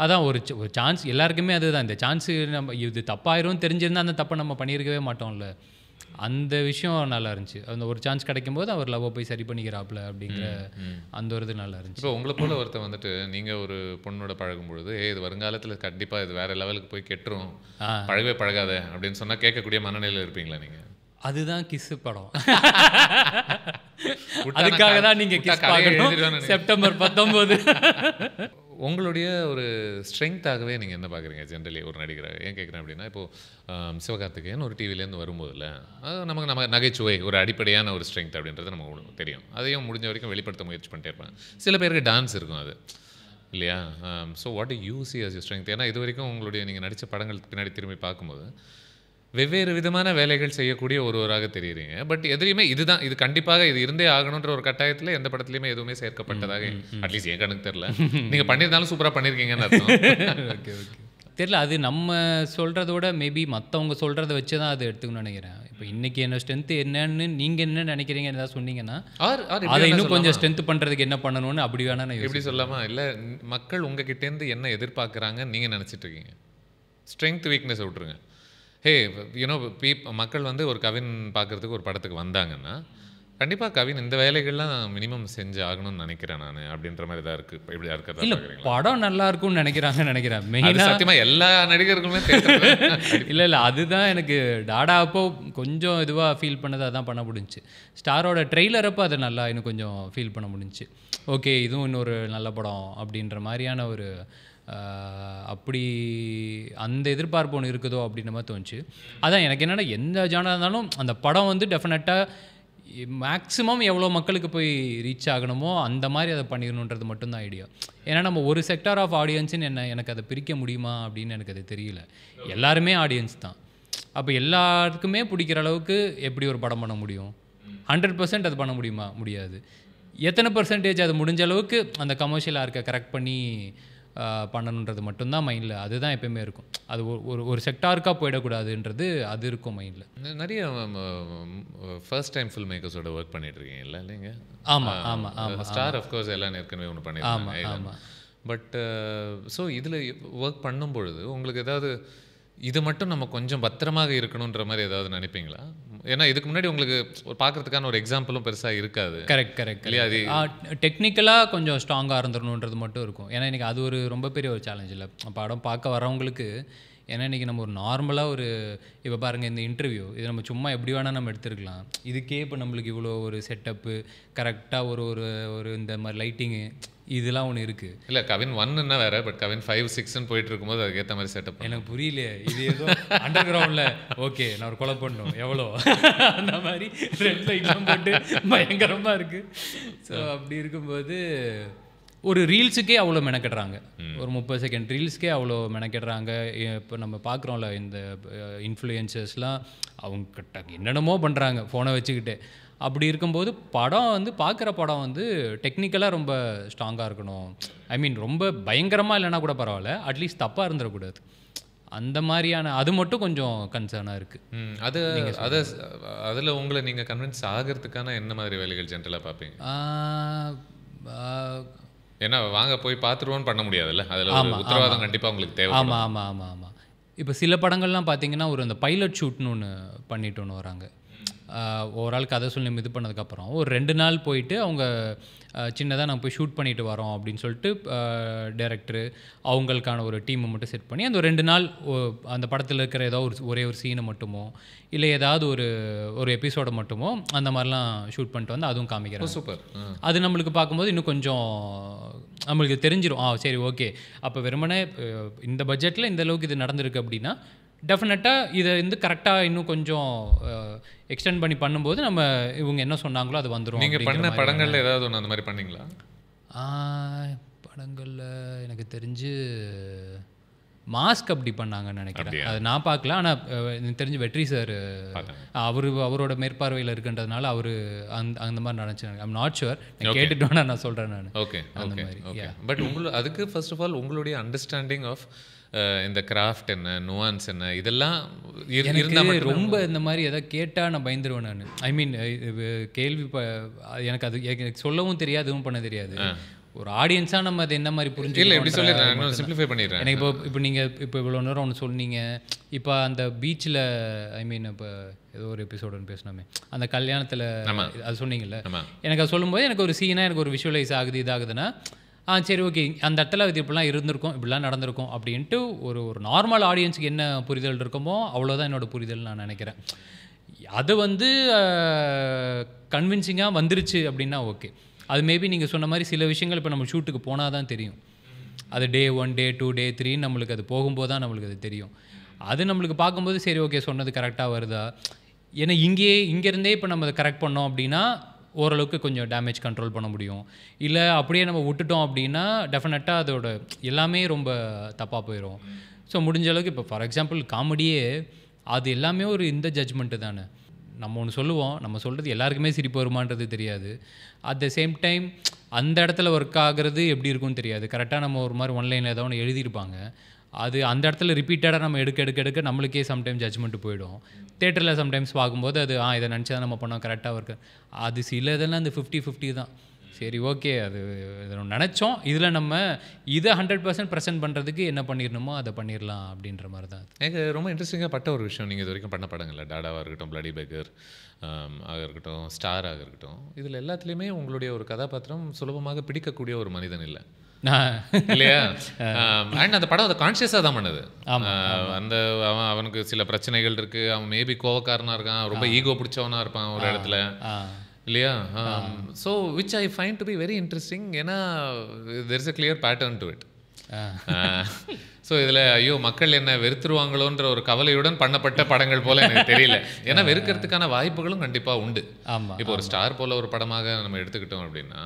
B: அதான் ஒரு சான்ஸ் எல்லாருக்குமே அதுதான். இந்த சான்ஸு நம்ம இது தப்பாயிரும் தெரிஞ்சிருந்தால் அந்த தப்பை நம்ம பண்ணியிருக்கவே மாட்டோம்ல. அந்த விஷயம் நல்லா இருந்துச்சு. அந்த ஒரு சான்ஸ் கிடைக்கும்போது அவர் லவ்வை போய் சரி பண்ணிக்கிறாப்ல அப்படிங்கிற அந்த ஒரு இது நல்லா இருந்துச்சு.
C: இப்போ உங்களை போல ஒருத்தர் வந்துட்டு நீங்கள் ஒரு பொண்ணோட பழகும் பொழுது இது வருங்காலத்தில் கண்டிப்பாக இது வேறு லெவலுக்கு போய் கெட்டுரும், பழகவே பழகாத அப்படின்னு சொன்னால் கேட்கக்கூடிய மனநிலையில் இருப்பீங்களா நீங்கள்?
B: அதுதான் கிஸ் படம். அதுக்காக தான் நீங்கள் கிஸ் பார்க்கணும் செப்டம்பர் 19.
C: உங்களுடைய ஒரு ஸ்ட்ரென்த்தாகவே நீங்கள் என்ன பார்க்குறீங்க ஜென்ரலி ஒரு நடிகராக? ஏன் கேட்குறேன் அப்படின்னா, இப்போது சிவகார்த்திகேயன் ஒரு டிவிலேருந்து வரும்போதில் அது நம்ம நகைச்சுவை ஒரு அடிப்படையான ஒரு ஸ்ட்ரென்த் அப்படின்றது நமக்கு தெரியும். அதையும் முடிஞ்ச வரைக்கும் வெளிப்படுத்த முயற்சி பண்ணிட்டே இருப்பேன். சில பேருக்கு டான்ஸ் இருக்கும் அது இல்லையா? So what you see as you strength? ஏன்னா இது வரைக்கும் உங்களுடைய நீங்கள் நடித்த படங்களுக்கு பின்னாடி திரும்பி பார்க்கும்போது வெவ்வேறு விதமான வேலைகள் செய்யக்கூடிய ஒருவராக தெரியுறீங்க. பட் எதுலையுமே இதுதான் இது கண்டிப்பாக இது இருந்தே ஆகணுன்ற ஒரு கட்டாயத்தில் எந்த படத்துலையுமே எதுவுமே சேர்க்கப்பட்டதாக அட்லீஸ்ட் என் கணக்கு தெரில. நீங்கள் பண்ணியிருந்தாலும் சூப்பராக பண்ணியிருக்கீங்கன்னு அர்த்தம்.
B: ஓகே தெரில. அது நம்ம சொல்கிறதோட மேபி மற்றவங்க சொல்கிறத வச்சு தான் அது எடுத்துக்கணும்னு நினைக்கிறேன். இப்போ இப்போ இன்றைக்கி என்ன ஸ்ட்ரென்த்து என்னன்னு நீங்கள் என்ன நினைக்கிறீங்கன்னு ஏதாவது சொன்னீங்கன்னா
C: ஆர்
B: அதை இன்னும் கொஞ்சம் ஸ்ட்ரென்த் பண்ணுறதுக்கு என்ன பண்ணணும்னு அப்படி வேணா நான்
C: எப்படி சொல்லாமா? இல்லை மக்கள் உங்ககிட்டேருந்து என்ன எதிர்பார்க்குறாங்கன்னு நீங்கள் நினச்சிட்டு இருக்கீங்க. ஸ்ட்ரென்த் வீக்னஸ் விட்ருங்க. ஹே யூனோ மக்கள் வந்து ஒரு கவின் பார்க்குறதுக்கு ஒரு படத்துக்கு வந்தாங்கன்னா கண்டிப்பாக கவின் இந்த வேலைகள்லாம் மினிமம் செஞ்சு ஆகணும்னு நினைக்கிறேன் நான் அப்படின்ற மாதிரி தான் இருக்குது. இப்போ இப்படியா இருக்கிறதா
B: இல்லை படம் நல்லா இருக்கும்னு நினைக்கிறேன் மெயினாக.
C: சத்தியமாக எல்லா நடிகர்களுமே
B: இல்லை அதுதான் எனக்கு டாடா அப்போ கொஞ்சம் இதுவாக ஃபீல் பண்ணது அதான் பண்ண முடிஞ்சிச்சு. ஸ்டாரோட ட்ரெய்லரப்போ அதை நல்லா இன்னும் கொஞ்சம் ஃபீல் பண்ண முடிஞ்சிச்சு. ஓகே இதுவும் இன்னொரு நல்ல படம் அப்படின்ற மாதிரியான ஒரு அப்படி அந்த எதிர்பார்ப்பு ஒன்று இருக்குதோ அப்படின்ற மாதிரி தோணுச்சு. அதான் எனக்கு என்னென்னா எந்த ஜானாக இருந்தாலும் அந்த படம் வந்து டெஃபினட்டாக மேக்ஸிமம் எவ்வளோ மக்களுக்கு போய் ரீச் ஆகணுமோ அந்த மாதிரி அதை பண்ணிடணுன்றது மட்டும்தான் ஐடியா. ஏன்னா நம்ம ஒரு செக்டார் ஆஃப் ஆடியன்ஸுன்னு எனக்கு அதை பிரிக்க முடியுமா அப்படின்னு எனக்கு அது தெரியல. எல்லாருமே ஆடியன்ஸ் தான். அப்போ எல்லாருக்குமே பிடிக்கிற அளவுக்கு எப்படி ஒரு படம் பண்ண முடியும்? 100% அது பண்ண முடியுமா? முடியாது. எத்தனை பர்சன்டேஜ் அது முடிஞ்ச அளவுக்கு அந்த கமர்ஷியல் ஆர்க்கை கரெக்ட் பண்ணி பண்ணணுன்றது மட்டும்தான் மைண்டில். அதுதான் எப்பயுமே இருக்கும். அது ஒரு செக்டாருக்காக போயிடக்கூடாதுன்றது அது இருக்கும் மைண்டில்.
C: நிறைய ஃபர்ஸ்ட் டைம் ஃபில்ம் மேக்கர்ஸோட ஒர்க் பண்ணிட்டு இருக்கீங்கல்ல இல்லைங்க?
B: ஆமாம் ஆமாம் ஆமாம்.
C: ஸ்டார் ஆஃப்கோர்ஸ் எல்லாம் ஏற்கனவே ஒன்று பண்ணியிருக்காங்க.
B: ஆமாம்.
C: பட் ஸோ இதில் ஒர்க் பண்ணும்பொழுது உங்களுக்கு ஏதாவது இது மட்டும் நம்ம கொஞ்சம் பத்திரமாக இருக்கணுன்ற மாதிரி ஏதாவது நினைப்பீங்களா? ஏன்னா இதுக்கு முன்னாடி உங்களுக்கு பார்க்குறதுக்கான ஒரு எக்ஸாம்பிளும் பெருசாக இருக்காது.
B: கரெக்ட் இல்லையா? அது டெக்னிக்கலாக கொஞ்சம் ஸ்ட்ராங்காக இருந்துடணுன்றது மட்டும் இருக்கும். ஏன்னா இன்றைக்கி அது ஒரு ரொம்ப பெரிய ஒரு சேலஞ்ச் இல்லை படம் பார்க்க வரவங்களுக்கு. ஏன்னா இன்றைக்கி நம்ம ஒரு நார்மலாக ஒரு இப்போ பாருங்கள் இந்த இன்டர்வியூ இது நம்ம சும்மா எப்படி வேணால் நம்ம எடுத்துருக்கலாம். இதுக்கே இப்போ நம்மளுக்கு இவ்வளோ ஒரு செட்டப்பு கரெக்டாக ஒரு இந்த மாதிரி லைட்டிங்கு இதெல்லாம் ஒன்று இருக்குது.
C: இல்லை கவின் 1ன்னா வேறு, பட் கவின் 5, 6ன்னு போயிட்டு இருக்கும்போது அதுக்கேற்ற மாதிரி செட்டப்
B: எனக்கு புரியலையே. இது ஏதோ அண்டர் கிரவுண்டில் ஓகே நான் ஒரு கொலை பண்ணணும் எவ்வளோ அந்த மாதிரி 2 லைட்லாம் போட்டு பயங்கரமாக இருக்குது. ஸோ அப்படி இருக்கும்போது ஒரு ரீல்ஸுக்கே அவ்வளோ மெனக்கெடுறாங்க. ஒரு 30 செகண்ட் ரீல்ஸ்க்கே அவ்வளோ மெனக்கெடுறாங்க. இப்போ நம்ம பார்க்குறோம்ல இந்த இன்ஃப்ளூயன்சர்ஸ்லாம் அவங்க என்னென்னமோ பண்ணுறாங்க ஃபோனை வச்சுக்கிட்டு. அப்படி இருக்கும்போது படம் வந்து பார்க்குற படம் வந்து டெக்னிக்கலாக ரொம்ப ஸ்ட்ராங்காக இருக்கணும். ஐ மீன் ரொம்ப பயங்கரமாக இல்லைனா கூட பரவாயில்ல, அட்லீஸ்ட் தப்பாக இருந்துடக்கூடாது. அந்த மாதிரியான அது மட்டும் கொஞ்சம் கன்சர்னாக இருக்குது.
C: அதில் உங்களை நீங்கள் கன்வின்ஸ் ஆகிறதுக்கான என்ன மாதிரி வேலைகள் ஜென்ரலாக பார்ப்பீங்க? ஏன்னா வாங்க போய் பார்த்துருவோன்னு பண்ண முடியாதுல்ல, அதில் உத்தரவாதம் கண்டிப்பாக உங்களுக்கு தேவை.
B: ஆமாம். இப்போ சில படங்கள்லாம் பார்த்தீங்கன்னா ஒரு அந்த பைலட் ஷூட்னு ஒன்று பண்ணிட்டு ஒன்று வராங்க. ஓவரால் கதை சொல்லி இது பண்ணதுக்கப்புறம் ஒரு 2 நாள் போயிட்டு அவங்க சின்னதாக நாங்கள் போய் ஷூட் பண்ணிட்டு வரோம் அப்படின்னு சொல்லிட்டு டைரக்டரு அவங்களுக்கான ஒரு டீமை மட்டும் செட் பண்ணி அந்த 2 நாள் அந்த படத்தில் இருக்கிற ஏதாவது ஒரே ஒரு சீனை மட்டுமோ இல்லை ஏதாவது ஒரு எபிசோடை மட்டுமோ அந்த மாதிரிலாம் ஷூட் பண்ணிட்டு வந்து அதுவும் காமிக்கிறோம்.
C: சூப்பர்.
B: அது நம்மளுக்கு பார்க்கும்போது இன்னும் கொஞ்சம் நம்மளுக்கு தெரிஞ்சிடும். சரி ஓகே அப்போ வெறுமனே இந்த பட்ஜெட்டில் இந்த அளவுக்கு இது நடந்திருக்கு அப்படின்னா டெஃபினட்டாக இதை வந்து கரெக்டாக இன்னும் கொஞ்சம் எக்ஸ்டெண்ட் பண்ணி பண்ணும்போது நம்ம இவங்க என்ன சொன்னாங்களோ அது வந்துடும்.
C: நீங்கள் பண்ண படங்களில் ஏதாவது ஒன்று அந்த மாதிரி பண்ணிங்களா?
B: படங்களில் எனக்கு தெரிஞ்சு மாஸ்க் அப்படி பண்ணாங்கன்னு நினைக்கிறேன். அது நான் பார்க்கல. ஆனால் எனக்கு தெரிஞ்சு வெற்றி சார் அவரோட மேற்பார்வையில் இருக்குன்றதுனால அவர் அந்த மாதிரி நினச்சாங்க. I'm not sure. கேட்டுட்டோன்னா நான் சொல்கிறேன் நான்.
C: ஓகே அந்த மாதிரி. பட் அதுக்கு ஃபர்ஸ்ட் ஆஃப் ஆல் உங்களுடைய அண்டர்ஸ்டாண்டிங் ஆஃப் இந்த கிராஃப்ட் என்ன நுவான்ஸ் என்ன இதெல்லாம்
B: ரொம்ப இந்த மாதிரி எதாவது கேட்டால் நான் பயந்துருவேன் நான். ஐ மீன் கேள்வி எனக்கு அது எனக்கு சொல்லவும் தெரியாது, எதுவும் பண்ண தெரியாது. ஒரு ஆடியன்ஸாக நம்ம அது என்ன மாதிரி புரிஞ்சுக்கல.
C: எப்படி சொல்லிடுறேன், சிம்பிளிஃபை பண்ணிடுறேன்.
B: எனக்கு இப்போ நீங்கள் இப்போ இவ்வளோ நேரம் ஒன்று சொன்னீங்க. இப்போ அந்த பீச்சில் ஐ மீன் இப்போ ஏதோ ஒரு எபிசோடு ஒன்று பேசினோமே அந்த கல்யாணத்தில் அது சொன்னீங்கல்ல. எனக்கு அது சொல்லும்போது எனக்கு ஒரு சீனாக எனக்கு ஒரு விஷுவலைஸ் ஆகுது இதாகுதுன்னா சரி ஓகே அந்த இடத்துல இது இப்படிலாம் இருந்திருக்கும் இப்படிலாம் நடந்திருக்கும் அப்படின்ட்டு ஒரு நார்மல் ஆடியன்ஸுக்கு என்ன புரிதல் இருக்குமோ அவ்வளோதான் என்னோடய புரிதல் நான் நினைக்கிறேன். அது வந்து கன்வின்சிங்காக வந்துருச்சு அப்படின்னா ஓகே. அது மேபி நீங்கள் சொன்ன மாதிரி சில விஷயங்கள் இப்போ நம்ம ஷூட்டுக்கு போனால் தான் தெரியும். அது டே 1 டே 2 டே 3 நம்மளுக்கு அது போகும்போது தான் நம்மளுக்கு அது தெரியும். அது நம்மளுக்கு பார்க்கும்போது சரி ஓகே சொன்னது கரெக்டாக வருதா. ஏன்னா இங்கேருந்தே இப்போ நம்ம அதை கரெக்ட் பண்ணோம் அப்படின்னா ஓரளவுக்கு கொஞ்சம் டேமேஜ் கண்ட்ரோல் பண்ண முடியும். இல்லை அப்படியே நம்ம விட்டுட்டோம் அப்படின்னா டெஃபினட்டாக அதோட எல்லாமே ரொம்ப தப்பாக போயிடும். ஸோ முடிஞ்ச அளவுக்கு இப்போ ஃபார் எக்ஸாம்பிள் காமெடியே அது எல்லாமே ஒரு இந்த ஜட்ஜ்மெண்ட்டு தானே. நம்ம ஒன்று சொல்லுவோம், நம்ம சொல்கிறது எல்லாருக்குமே சிரிப்பு வருமானது தெரியாது. அட் த சேம் டைம் அந்த இடத்துல ஒர்க் ஆகிறது எப்படி இருக்குன்னு தெரியாது. கரெக்டாக நம்ம ஒரு மாதிரி ஒன்லைனில் ஏதோ ஒன்று எழுதியிருப்பாங்க, அது அந்த இடத்துல ரிப்பீட்டடாக நம்ம எடுக்க நம்மளுக்கே சம்டைம்ஸ் ஜட்ஜ்மெண்ட்டு போயிடும். தேட்டரில் சம்டைம்ஸ் பார்க்கும்போது அது இதை நினச்சா நம்ம பண்ணோம் கரெக்டாக இருக்கு. அது சில இதெல்லாம் அந்த 50-50 தான். சரி ஓகே, அது நினச்சோம், இதில் நம்ம இதை 100% ப்ரெசென்ட் பண்ணுறதுக்கு என்ன பண்ணிடணுமோ அதை பண்ணிடலாம் அப்படின்ற மாதிரி தான்.
C: எனக்கு ரொம்ப இன்ட்ரெஸ்டிங்காக பட்ட ஒரு விஷயம், நீங்கள் இது வரைக்கும் பண்ண படங்கள்ல டாடாவாக இருக்கட்டும், பிளடி பெக்கர் ஆக இருக்கட்டும், ஸ்டார் ஆக இருக்கட்டும், இதில் எல்லாத்துலேயுமே உங்களுடைய ஒரு கதாபாத்திரம் சுலபமாக பிடிக்கக்கூடிய ஒரு மனிதன் இல்லை இல்லையா? அண்ட் அந்த படம் அதை கான்ஷியஸாக தான் பண்ணுது. அந்த அவனுக்கு சில பிரச்சனைகள் இருக்குது, அவன் மேபி கோவக்காரனாக இருக்கான், ரொம்ப ஈகோ பிடிச்சவனாக இருப்பான் ஒரு இடத்துல இல்லையா? So which I find to be very interesting. ஏன்னா there is a clear pattern to it. So இதில் ஐயோ மக்கள் என்ன வெறுத்துருவாங்களோன்ற ஒரு கவலையுடன் பண்ணப்பட்ட படங்கள் போல் எனக்கு தெரியல. ஏன்னா வெறுக்கிறதுக்கான வாய்ப்புகளும் கண்டிப்பாக உண்டு. இப்போ ஒரு ஸ்டார் போல் ஒரு படமாக நம்ம எடுத்துக்கிட்டோம் அப்படின்னா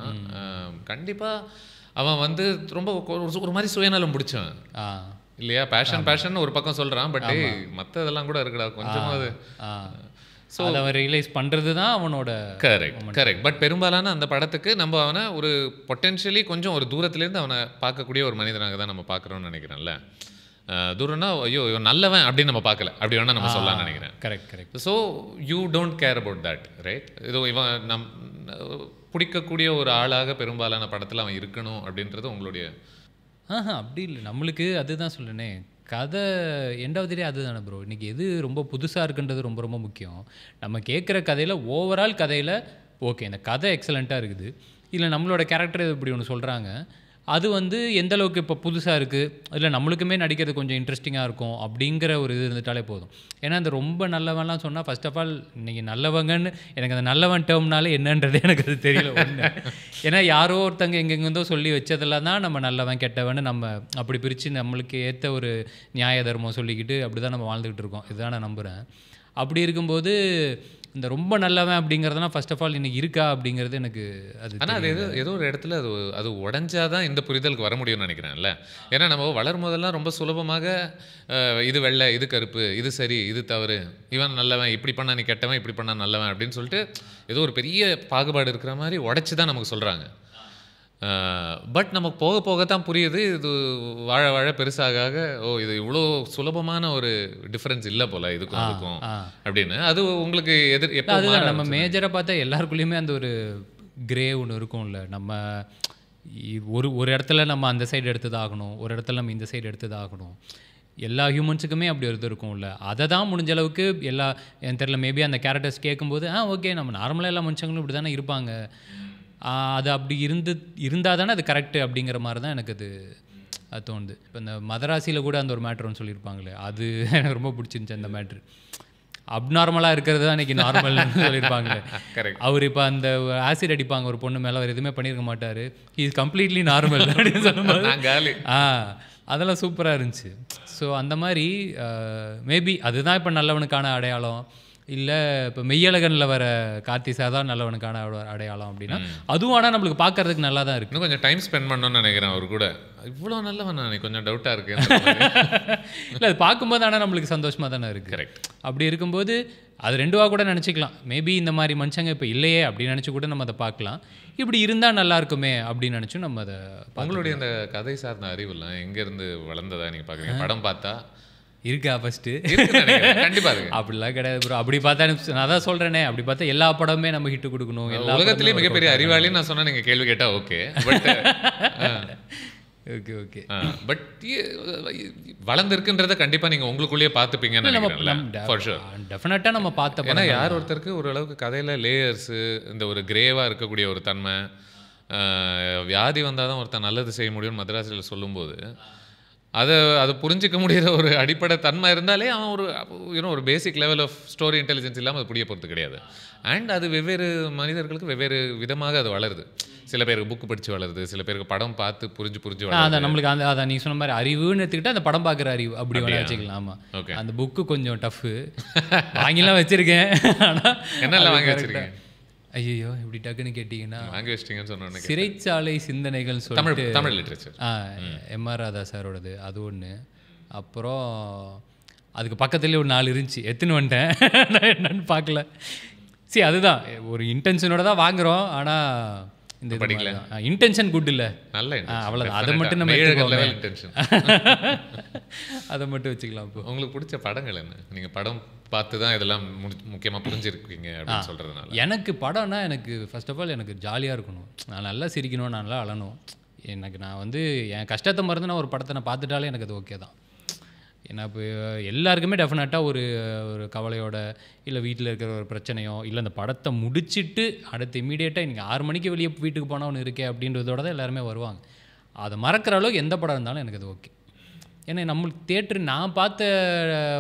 C: கண்டிப்பாக அவன் வந்து ரொம்ப ஒரு மாதிரி சுயநலம் பிடிச்சவன் இல்லையா? பேஷன் ஒரு பக்கம் சொல்கிறான், பட் மற்ற இதெல்லாம் கூட இருக்குடா கொஞ்சமாவது.
B: ஸோ அதை அவன் ரியலைஸ் பண்ணுறது தான் அவனோட
C: கரெக்ட். பட் பெரும்பாலான அந்த படத்துக்கு நம்ம அவனை ஒரு பொட்டென்ஷியலி கொஞ்சம் ஒரு தூரத்துலேருந்து அவனை பார்க்கக்கூடிய ஒரு மனிதனாக தான் நம்ம பார்க்குறோம்னு நினைக்கிறேன்ல. தூரம்னா ஐயோ இவன் நல்லவன் அப்படின்னு நம்ம பார்க்கல, அப்படி வேணால் நம்ம சொல்லலாம்னு நினைக்கிறேன்.
B: Correct.
C: So you don't care about that, right? இது இவன் பிடிக்கக்கூடிய ஒரு ஆளாக பெரும்பாலான படத்தில் அவன் இருக்கணும் அப்படின்றது உங்களுடைய
B: அப்படி இல்லை. நம்மளுக்கு அதுதான் சொல்லுனே, கதை எண்டாவது அதுதானே ப்ரோ. இன்றைக்கி எது ரொம்ப புதுசாக இருக்குன்றது ரொம்ப ரொம்ப முக்கியம். நம்ம கேட்குற கதையில் ஓவரால் கதையில் ஓகே இந்த கதை எக்ஸலண்ட்டாக இருக்குது, இல்லை நம்மளோட கேரக்டர் இப்படி ஒன்று சொல்கிறாங்க, அது வந்து எந்த அளவுக்கு இப்போ புதுசாக இருக்குது, இல்லை நம்மளுக்குமே நடிக்கிறது கொஞ்சம் இன்ட்ரெஸ்டிங்காக இருக்கும் அப்படிங்கிற ஒரு இது இருந்துட்டாலே போதும். ஏன்னா அந்த ரொம்ப நல்லவன்லாம் சொன்னால் ஃபர்ஸ்ட் ஆஃப் ஆல் இன்றைக்கி நல்லவங்கன்னு எனக்கு அந்த நல்லவன் டேர்ம்னாலே என்னன்றது எனக்கு அது தெரியல ஒன்று. ஏன்னா யாரோ ஒருத்தங்க எங்கெங்கேருந்தோ சொல்லி வச்சதெல்லாம் தான் நம்ம நல்லவன் கெட்டவன்னு நம்ம அப்படி பிரித்து நம்மளுக்கு ஏற்ற ஒரு நியாய தர்மம் சொல்லிக்கிட்டு அப்படி தான் நம்ம வாழ்ந்துக்கிட்டு இருக்கோம். இதுதான் நான் நம்புகிறேன். அப்படி இருக்கும்போது இந்த ரொம்ப நல்லவன் அப்படிங்கிறதுலாம் ஃபர்ஸ்ட் ஆஃப் ஆல் இன்னைக்கு இருக்கா அப்படிங்கிறது எனக்கு அது. ஆனால்
C: அது ஏதோ ஒரு இடத்துல அது உடஞ்சாதான் இந்த புரிதலுக்கு வர முடியும்னு நினைக்கிறேன்ல. ஏன்னா நம்ம வளரும் போதெல்லாம் ரொம்ப சுலபமாக இது வெள்ளை, இது கருப்பு, இது சரி, இது தவறு, இவன் நல்லவன், இப்படி பண்ணா நீ கெட்டவன், இப்படி பண்ணா நல்லவன் அப்படின்னு சொல்லிட்டு ஏதோ ஒரு பெரிய பாகுபாடு இருக்கிற மாதிரி உடச்சி தான் நமக்கு சொல்கிறாங்க. பட் நமக்கு போக போகத்தான் புரியுது இது வாழ வாழ பெருசாக ஓ இது இவ்வளோ சுலபமான ஒரு டிஃப்ரென்ஸ் இல்லை போல இதுக்கும் அதுக்கும் அப்படின்னு. அது உங்களுக்கு எப்போ
B: நம்ம மேஜராக பார்த்தா எல்லாருக்குள்ளேயுமே அந்த ஒரு கிரே ஒன்று இருக்கும்ல. நம்ம ஒரு இடத்துல நம்ம அந்த சைடு எடுத்து ஆகணும், ஒரு இடத்துல நம்ம இந்த சைடு எடுத்து ஆகணும். எல்லா ஹியூமன்ஸுக்குமே அப்படி ஒரு இது இருக்கும்ல. அதை தான் முடிஞ்ச அளவுக்கு எனக்கு தெரியல, மேபி அந்த கேரக்டர்ஸ் கேட்கும்போது ஓகே நம்ம நார்மலாக எல்லா மனுஷங்களும் இப்படி தானே இருப்பாங்க, அது அப்படி இருந்தால் தானே அது கரெக்டு அப்படிங்கிற மாதிரி தான் எனக்கு அது தோணுது. இப்போ இந்த மதராசியில் கூட அந்த ஒரு மேட்ரு ஒன்று சொல்லியிருப்பாங்களே, அது எனக்கு ரொம்ப பிடிச்சிருந்துச்சு. அந்த மேட்ரு அப்நார்மலாக இருக்கிறது தான் இன்றைக்கி நார்மல்னு சொல்லியிருப்பாங்களே.
C: கரெக்ட்.
B: அவர் இப்போ அந்த ஆசிட் அடிப்பாங்க ஒரு பொண்ணு மேலே, அவர் எதுவுமே பண்ணியிருக்க மாட்டார், இஸ் கம்ப்ளீட்லி நார்மல் அப்படின்னு சொல்லும்போது அதெல்லாம் சூப்பராக இருந்துச்சு. ஸோ அந்த மாதிரி மேபி அதுதான் இப்போ நல்லவனுக்கான அடையாளம். இல்லை இப்போ மெய்யழகனில் வர கார்த்தி சார் தான் நல்லவனுக்கான அடையாளம் அப்படின்னா அதுவும் ஆனால் நம்மளுக்கு பார்க்கறதுக்கு நல்லா தான் இருக்குது.
C: இன்னும் கொஞ்சம் டைம் ஸ்பெண்ட் பண்ணணும்னு நினைக்கிறேன் அவர் கூட. இவ்வளோ நல்லவன் நான் கொஞ்சம் டவுட்டாக இருக்கேன்.
B: இல்லை அது பார்க்கும்போது ஆனால் நம்மளுக்கு சந்தோஷமாக தானே இருக்குது.
C: கரெக்ட்.
B: அப்படி இருக்கும்போது அது ரெண்டுவாக கூட நினச்சிக்கலாம். மேபி இந்த மாதிரி மனுஷங்க இப்போ இல்லையே அப்படின்னு நினச்சி கூட நம்ம அதை பார்க்கலாம். இப்படி இருந்தால் நல்லா இருக்குமே அப்படின்னு நினச்சும் நம்ம அதை.
C: உங்களுடைய அந்த கதை சார்ந்த அறிவுலாம் எங்கேருந்து வளர்ந்ததா நீங்கள் பார்க்குறீங்க? படம் பார்த்தா
B: இருக்கா ஃபஸ்ட்டு?
C: கண்டிப்பாக இருக்கு.
B: அப்படிலாம் கிடையாது ப்ரோ. அப்படி பார்த்தா நான் தான் சொல்கிறேனே, அப்படி பார்த்தா எல்லா படமே நம்ம ஹிட்டு கொடுக்கணும். எல்லா
C: உலகத்துலேயும் மிகப்பெரிய அறிவாளின்னு நான் சொன்னால் நீங்கள் கேள்வி கேட்டால் ஓகே. பட்
B: ஓகே
C: பட் வளர்ந்துருக்குன்றத கண்டிப்பாக நீங்கள் உங்களுக்குள்ளேயே பார்த்துப்பீங்கன்னு நினைக்கிறேன். ஃபார் ஷூர் டெஃபினட்டாக நம்ம பார்த்தோம். ஏன்னா யார் ஒருத்தருக்கு ஓரளவுக்கு கதையில் லேயர்ஸு, இந்த ஒரு கிரேவாக இருக்கக்கூடிய ஒரு தன்மை, வியாதி வந்தால் தான் ஒருத்தன் நல்லது செய்ய முடியும்னு மதராசியில் சொல்லும்போது அதை புரிஞ்சிக்க முடிகிற ஒரு அடிப்படை தன்மை இருந்தாலே அவன் ஒரு basic level of story intelligence இல்லாமல் அது புரிய போகிறது கிடையாது. அண்ட் அது வெவ்வேறு மனிதர்களுக்கு வெவ்வேறு விதமாக அது வளருது. சில பேருக்கு புக்கு படித்து வளருது, சில பேருக்கு படம் பார்த்து புரிஞ்சு வளருது.
B: அதான் நம்மளுக்கு அதான் நீ சொன்ன மாதிரி அறிவுன்னு எடுத்துக்கிட்டா அந்த படம் பார்க்குற அறிவு அப்படி வச்சுக்கலாம். ஆமாம்.
C: ஓகே.
B: அந்த புக்கு கொஞ்சம் டஃப்பு, வாங்கிலாம் வச்சுருக்கேன். ஆனால்
C: என்னெல்லாம் வாங்கி வச்சுருக்கேன்?
B: ஐயோ இப்படி டக்குன்னு கேட்டிங்கன்னா
C: வாங்கி வச்சிட்டிங்கன்னு சொன்னோன்னே
B: சிறைச்சாலை சிந்தனைகள் சொல்லிட்டு
C: தமிழ் லிட்ரேச்சர்
B: எம்ஆர் ராதா சாரோடது அது ஒன்று. அப்புறம் அதுக்கு பக்கத்துலேயே ஒரு 4 இருந்துச்சு, எத்துன்னு வந்துட்டேன். நான் என்னன்னு பார்க்கல. சரி அதுதான் ஒரு இன்டென்ஷனோட தான் வாங்குகிறோம். ஆனால் இந்த இது
C: படிக்கல.
B: இன்டென்ஷன் குட் இல்லை,
C: நல்ல
B: அவ்வளோதான். அதை மட்டும் நம்ம
C: லெவல் இன்டென்ஷன்.
B: அதை மட்டும் வச்சுக்கலாம். இப்போ
C: உங்களுக்கு பிடிச்ச படங்கள் என்ன? நீங்கள் படம் பார்த்து தான் இதெல்லாம் முக்கியமாக புரிஞ்சிருக்கீங்க அப்படின்னு சொல்கிறதுனால.
B: எனக்கு படம்னா எனக்கு ஃபர்ஸ்ட் ஆஃப் ஆல் எனக்கு ஜாலியாக இருக்கணும், நான் நல்லா சிரிக்கணும், நான் நல்லா அழணும். எனக்கு நான் வந்து என் கஷ்டத்தை மறந்து நான் ஒரு படத்தை நான் பார்த்துட்டாலே எனக்கு அது ஓகே தான். ஏன்னா இப்போ எல்லாருக்குமே டெஃபினட்டாக ஒரு ஒரு கவலையோட இல்லை வீட்டில் இருக்கிற ஒரு பிரச்சனையோ இல்லை அந்த படத்தை முடிச்சுட்டு அடுத்து இமீடியட்டாக இன்றைக்கி 6 மணிக்கு வெளியே வீட்டுக்கு போனால் ஒன்று இருக்கே அப்படின்றதோட தான் எல்லாருமே வருவாங்க. அதை மறக்கிற அளவுக்கு எந்த படம் இருந்தாலும் எனக்கு அது ஓகே. ஏன்னா நம்மளுக்கு தேட்டரு நான் பார்த்த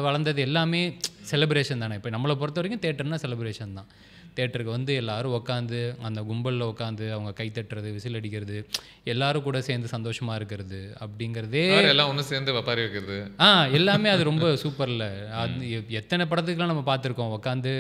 B: வளர்ந்தது எல்லாமே செலிப்ரேஷன் தானே. இப்போ நம்மளை பொறுத்த வரைக்கும் தேட்டர்னா செலிப்ரேஷன் தான். தேட்டருக்கு வந்து எல்லோரும் உட்காந்து அந்த கும்பலில் உட்காந்து அவங்க கை தட்டுறது, விசில் அடிக்கிறது, எல்லோரும் கூட சேர்ந்து சந்தோஷமாக இருக்கிறது அப்படிங்கிறதே
C: எல்லாம் ஒன்று சேர்ந்து வப்பாரி வைக்கிறது
B: எல்லாமே அது ரொம்ப சூப்பரில். அது எத்தனை படத்துக்குலாம் நம்ம பார்த்துருக்கோம். உட்காந்து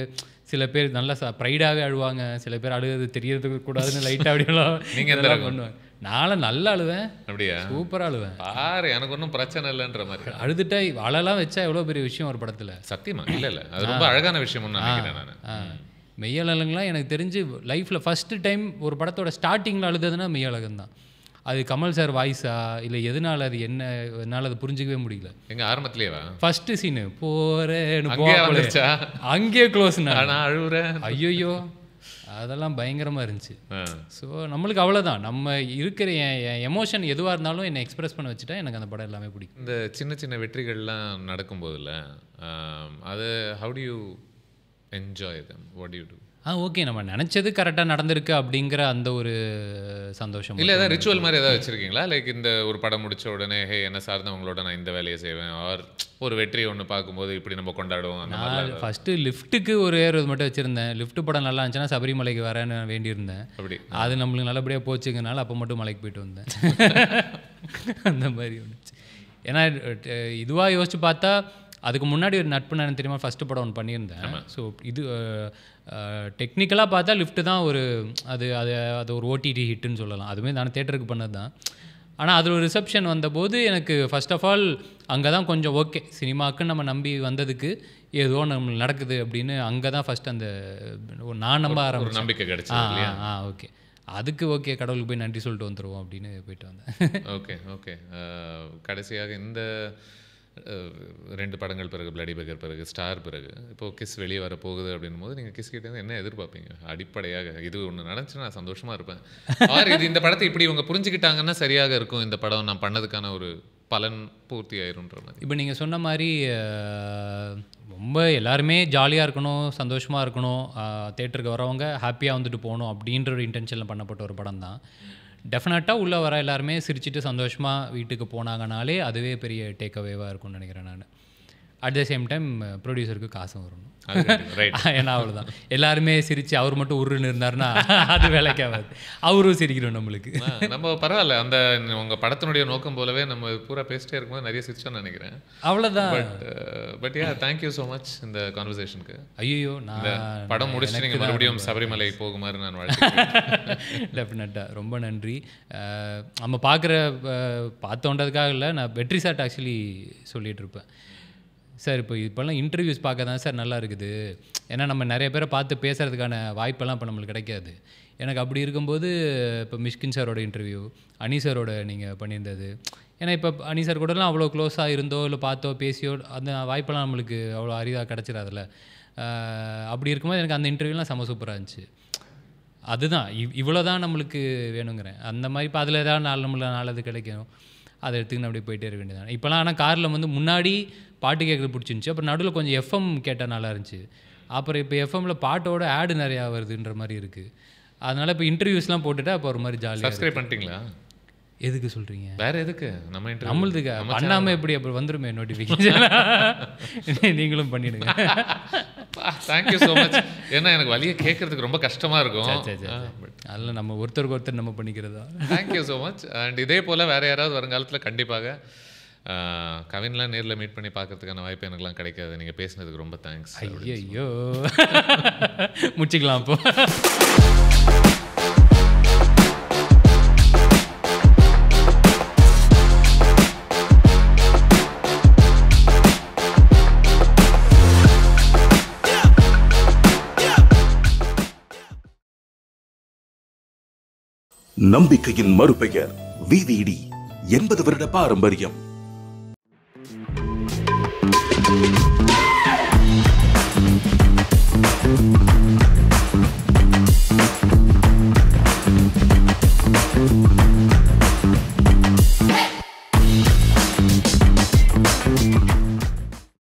B: சில பேர் நல்லா ப்ரைடாகவே அழுவாங்க, சில பேர் அழுகிறது தெரியறதுக்கு கூடாதுன்னு லைட்டாக அப்படிலாம்
C: நீங்கள் எந்த
B: பண்ணுவாங்க. நானும் நல்லா அழுவேன்.
C: அப்படியா?
B: சூப்பராக அழுவேன்.
C: பாரு, எனக்கு ஒன்றும் பிரச்சனை இல்லைன்ற மாதிரி.
B: அழுதுட்டா அழலாம் வச்சா எவ்வளோ பெரிய விஷயம் ஒரு படத்தில்.
C: சத்தியமா இல்லை அது ரொம்ப அழகான விஷயம்னு நினைக்கிறேன் நான்.
B: மெய்யழகங்களாம் எனக்கு தெரிஞ்சு லைஃப்பில் ஃபஸ்ட்டு டைம் ஒரு படத்தோட ஸ்டார்டிங்கில் அழுதுதுன்னா மெய்யழகன் தான். அது கமல் சார் வாய்ஸா இல்லை எதனால, அது என்ன, என்னால் அது புரிஞ்சிக்கவே முடியல.
C: எங்கள் ஆரம்பத்துலேயேவா
B: ஃபஸ்ட்டு சீனு போகிறேன்னு
C: அங்கேயே
B: க்ளோஸ்,
C: நான் அழுகுறேன்,
B: ஐயோயோ அதெல்லாம் பயங்கரமாக இருந்துச்சு. ஸோ நம்மளுக்கு அவ்வளோதான், நம்ம இருக்கிற என் எமோஷன் எதுவாக இருந்தாலும் என்னை எக்ஸ்பிரஸ் பண்ண வச்சுட்டா எனக்கு அந்த படம் எல்லாமே பிடிக்கும்.
C: இந்த சின்ன சின்ன வெற்றிகள்லாம் நடக்கும்போதில்ல, அது how to you enjoy them, what to you to?
B: Okay, நம்ம நினச்சது கரெக்டாக நடந்திருக்கு அப்படிங்கிற அந்த ஒரு சந்தோஷம்.
C: இல்லை ஏதாவது ரிச்சுவல் மாதிரி ஏதாவது வச்சுருக்கீங்களா? லைக் இந்த ஒரு படம் முடிச்ச உடனே ஹே என்ன சார்ந்தவங்களோட நான் இந்த வேலையை செய்வேன், ஆர் ஒரு வெற்றி ஒன்று பார்க்கும்போது இப்படி நம்ம கொண்டாடுவோம் அந்த மாதிரி?
B: ஃபஸ்ட்டு லிஃப்ட்டுக்கு ஒரு இது மட்டும் வச்சுருந்தேன். லிஃப்ட் படம் நல்லா இருந்துச்சுன்னா சபரிமலைக்கு வரேன்னு வேண்டியிருந்தேன்.
C: அப்படி
B: அது நம்மளுக்கு நல்லபடியாக போச்சுங்கனால அப்போ மட்டும் மலைக்கு போயிட்டு வந்தேன். அந்த மாதிரி வந்துச்சு. ஏன்னா இதுவாக யோசிச்சு பார்த்தா அதுக்கு முன்னாடி ஒரு நட்பு நான் தெரியுமா ஃபஸ்ட்டு படம் ஒன்று பண்ணியிருந்தேன். ஸோ இது டெக்னிக்கலாக பார்த்தா லிஃப்ட்டு தான் ஒரு அது அது அது ஒரு ஓடிடி ஹிட்டுன்னு சொல்லலாம். அதுவுமே நான் தேட்டருக்கு பண்ணது தான். ஆனால் அதில் ஒரு ரிசப்ஷன் வந்தபோது எனக்கு ஃபர்ஸ்ட் ஆஃப் ஆல் அங்கே தான் கொஞ்சம் ஓகே, சினிமாவுக்கு நம்ம நம்பி வந்ததுக்கு ஏதோ நம்மளுக்கு நடக்குது அப்படின்னு அங்கே தான் ஃபஸ்ட் அந்த நான் நம்ப ஆரம்பிச்சேன்,
C: நம்பிக்கை கிடைச்சது.
B: ஓகே அதுக்கு ஓகே கடவுளுக்கு போய் நன்றி சொல்லிட்டு வந்துடுவோம் அப்படின்னு போயிட்டு வந்தேன்.
C: Okay okay. கடைசியாக இந்த 2 படங்கள் பிறகு, பிளடி பகர் பிறகு, ஸ்டார் பிறகு, இப்போது கிஸ் வெளியே வர போகுது அப்படின்னும் போது நீங்கள் கிஸ் கிட்டே என்ன எதிர்பார்ப்பீங்க? அடிப்படையாக இது ஒன்று நடந்துச்சு நான் சந்தோஷமாக இருப்பேன், ஆர் இது இந்த படத்தை இப்படி இவங்க புரிஞ்சுக்கிட்டாங்கன்னா சரியாக இருக்கும், இந்த படம் நான் பண்ணதுக்கான ஒரு பலன் பூர்த்தி ஆயிருன்ற மாதிரி.
B: இப்போ நீங்கள் சொன்ன மாதிரி ரொம்ப எல்லாருமே ஜாலியாக இருக்கணும், சந்தோஷமாக இருக்கணும், தேட்டருக்கு வரவங்க ஹாப்பியாக வந்துட்டு போகணும் அப்படின்ற ஒரு இன்டென்ஷனில் பண்ணப்பட்ட ஒரு படம் தான். டெஃபினட்டாக உள்ளே வர எல்லாருமே சிரிச்சிட்டு சந்தோஷமாக வீட்டுக்கு போனாங்கனாலே அதுவே பெரிய டேக் அவேவாக இருக்கும்னு நினைக்கிறேன் நான். அட் த சேம் டைம் ப்ரொடியூசருக்கு காசும் வரணும். ஏன்னா அவ்வளோதான், எல்லாருமே சிரித்து அவர் மட்டும் உருன்னு இருந்தாருன்னா அது வேலைக்கு ஆகாது, அவரும் சிரிக்கிறோம் நம்மளுக்கு.
C: நம்ம பரவாயில்ல, அந்த உங்கள் படத்தினுடைய நோக்கம் போலவே நம்ம பூரா பேசிட்டே இருக்கும்போது நிறைய சிரிச்சோன்னு நினைக்கிறேன்.
B: அவ்வளோதான்.
C: But yeah thank you so much இந்த கான்வர்சேஷனுக்கு.
B: ஐயோ, நான்
C: படம் முடிச்சுட்டு நீங்கள் மறுபடியும் சபரிமலை போகுமாறு நான் வாழ்த்துக்கிறேன்.
B: டெஃபினட்டாக ரொம்ப நன்றி. நம்ம பார்த்தோன்றதுக்காக இல்லை, நான் வெற்றி சார்ட் ஆக்சுவலி சொல்லிகிட்டு இருப்பேன், சார் இப்போல்லாம் இன்டர்வியூஸ் பார்க்க தான் சார் நல்லா இருக்குது, ஏன்னா நம்ம நிறைய பேரை பார்த்து பேசுகிறதுக்கான வாய்ப்பெல்லாம் இப்போ நம்மளுக்கு கிடைக்காது. எனக்கு அப்படி இருக்கும்போது இப்போ மிஷ்கின் சாரோட இன்டர்வியூ, அனி சாரோட நீங்கள் பண்ணியிருந்தது, ஏன்னா இப்போ அனி சார் கூடலாம் அவ்வளோ க்ளோஸாக இருந்தோ இல்லை பார்த்தோ பேசியோ அந்த வாய்ப்பெல்லாம் நம்மளுக்கு அவ்வளோ அரிதாக கிடச்சிடாதுல்ல. அப்படி இருக்கும்போது எனக்கு அந்த இன்டர்வியூலாம் செம்ம சூப்பராக இருந்துச்சு. அதுதான் இவ்வளோ தான் நம்மளுக்கு வேணுங்கிறேன். அந்த மாதிரி இப்போ அதில் ஏதாவது நாலது கிடைக்கும், அதை எடுத்துக்கின்னு அப்படியே போயிட்டே இருக்க வேண்டியதான். இப்போலாம் ஆனால் காரில் வந்து முன்னாடி பாட்டு கேட்குறது பிடிச்சிருந்துச்சி, அப்புறம் நடுவில் கொஞ்சம் எஃப்எம் கேட்டால் நல்லா இருந்துச்சு, அப்புறம் இப்போ எஃப்எம்மில் பாட்டோட ஆடு நிறையா வருதுன்ற மாதிரி இருக்குது. அதனால் இப்போ இன்டர்வியூஸ்லாம் போட்டுட்டு அப்போ ஒரு மாதிரி ஜாலியாக.
C: சப்ஸ்கிரைப் பண்ணிட்டீங்களா?
B: எதுக்கு சொல்கிறீங்க?
C: வேறு எதுக்கு?
B: நம்மளுக்கு பண்ணாமல் எப்படி அப்புறம் வந்துருமே நோட்டிஃபிகேஷன். நீங்களும் பண்ணிவிடுங்க.
C: Thank you so much. ஏன்னா எனக்கு வழியை கேட்குறதுக்கு ரொம்ப கஷ்டமாக இருக்கும்.
B: அதில் நம்ம ஒருத்தருக்கு ஒருத்தர் நம்ம பண்ணிக்கிறதா.
C: Thank you so much. அண்ட் இதே போல் வேறு யாராவது வருங்காலத்தில் கண்டிப்பாக கவின்லாம் நேரில் மீட் பண்ணி பார்க்கறதுக்கான வாய்ப்பு எனக்குலாம் கிடைக்காது. நீங்கள் பேசுனதுக்கு ரொம்ப தேங்க்ஸ்.
B: ஐயோ முடிச்சிக்கலாம் அப்போ.
A: நம்பிக்கையின் மறுபெயர் VVD 80 வருட பாரம்பரியம்.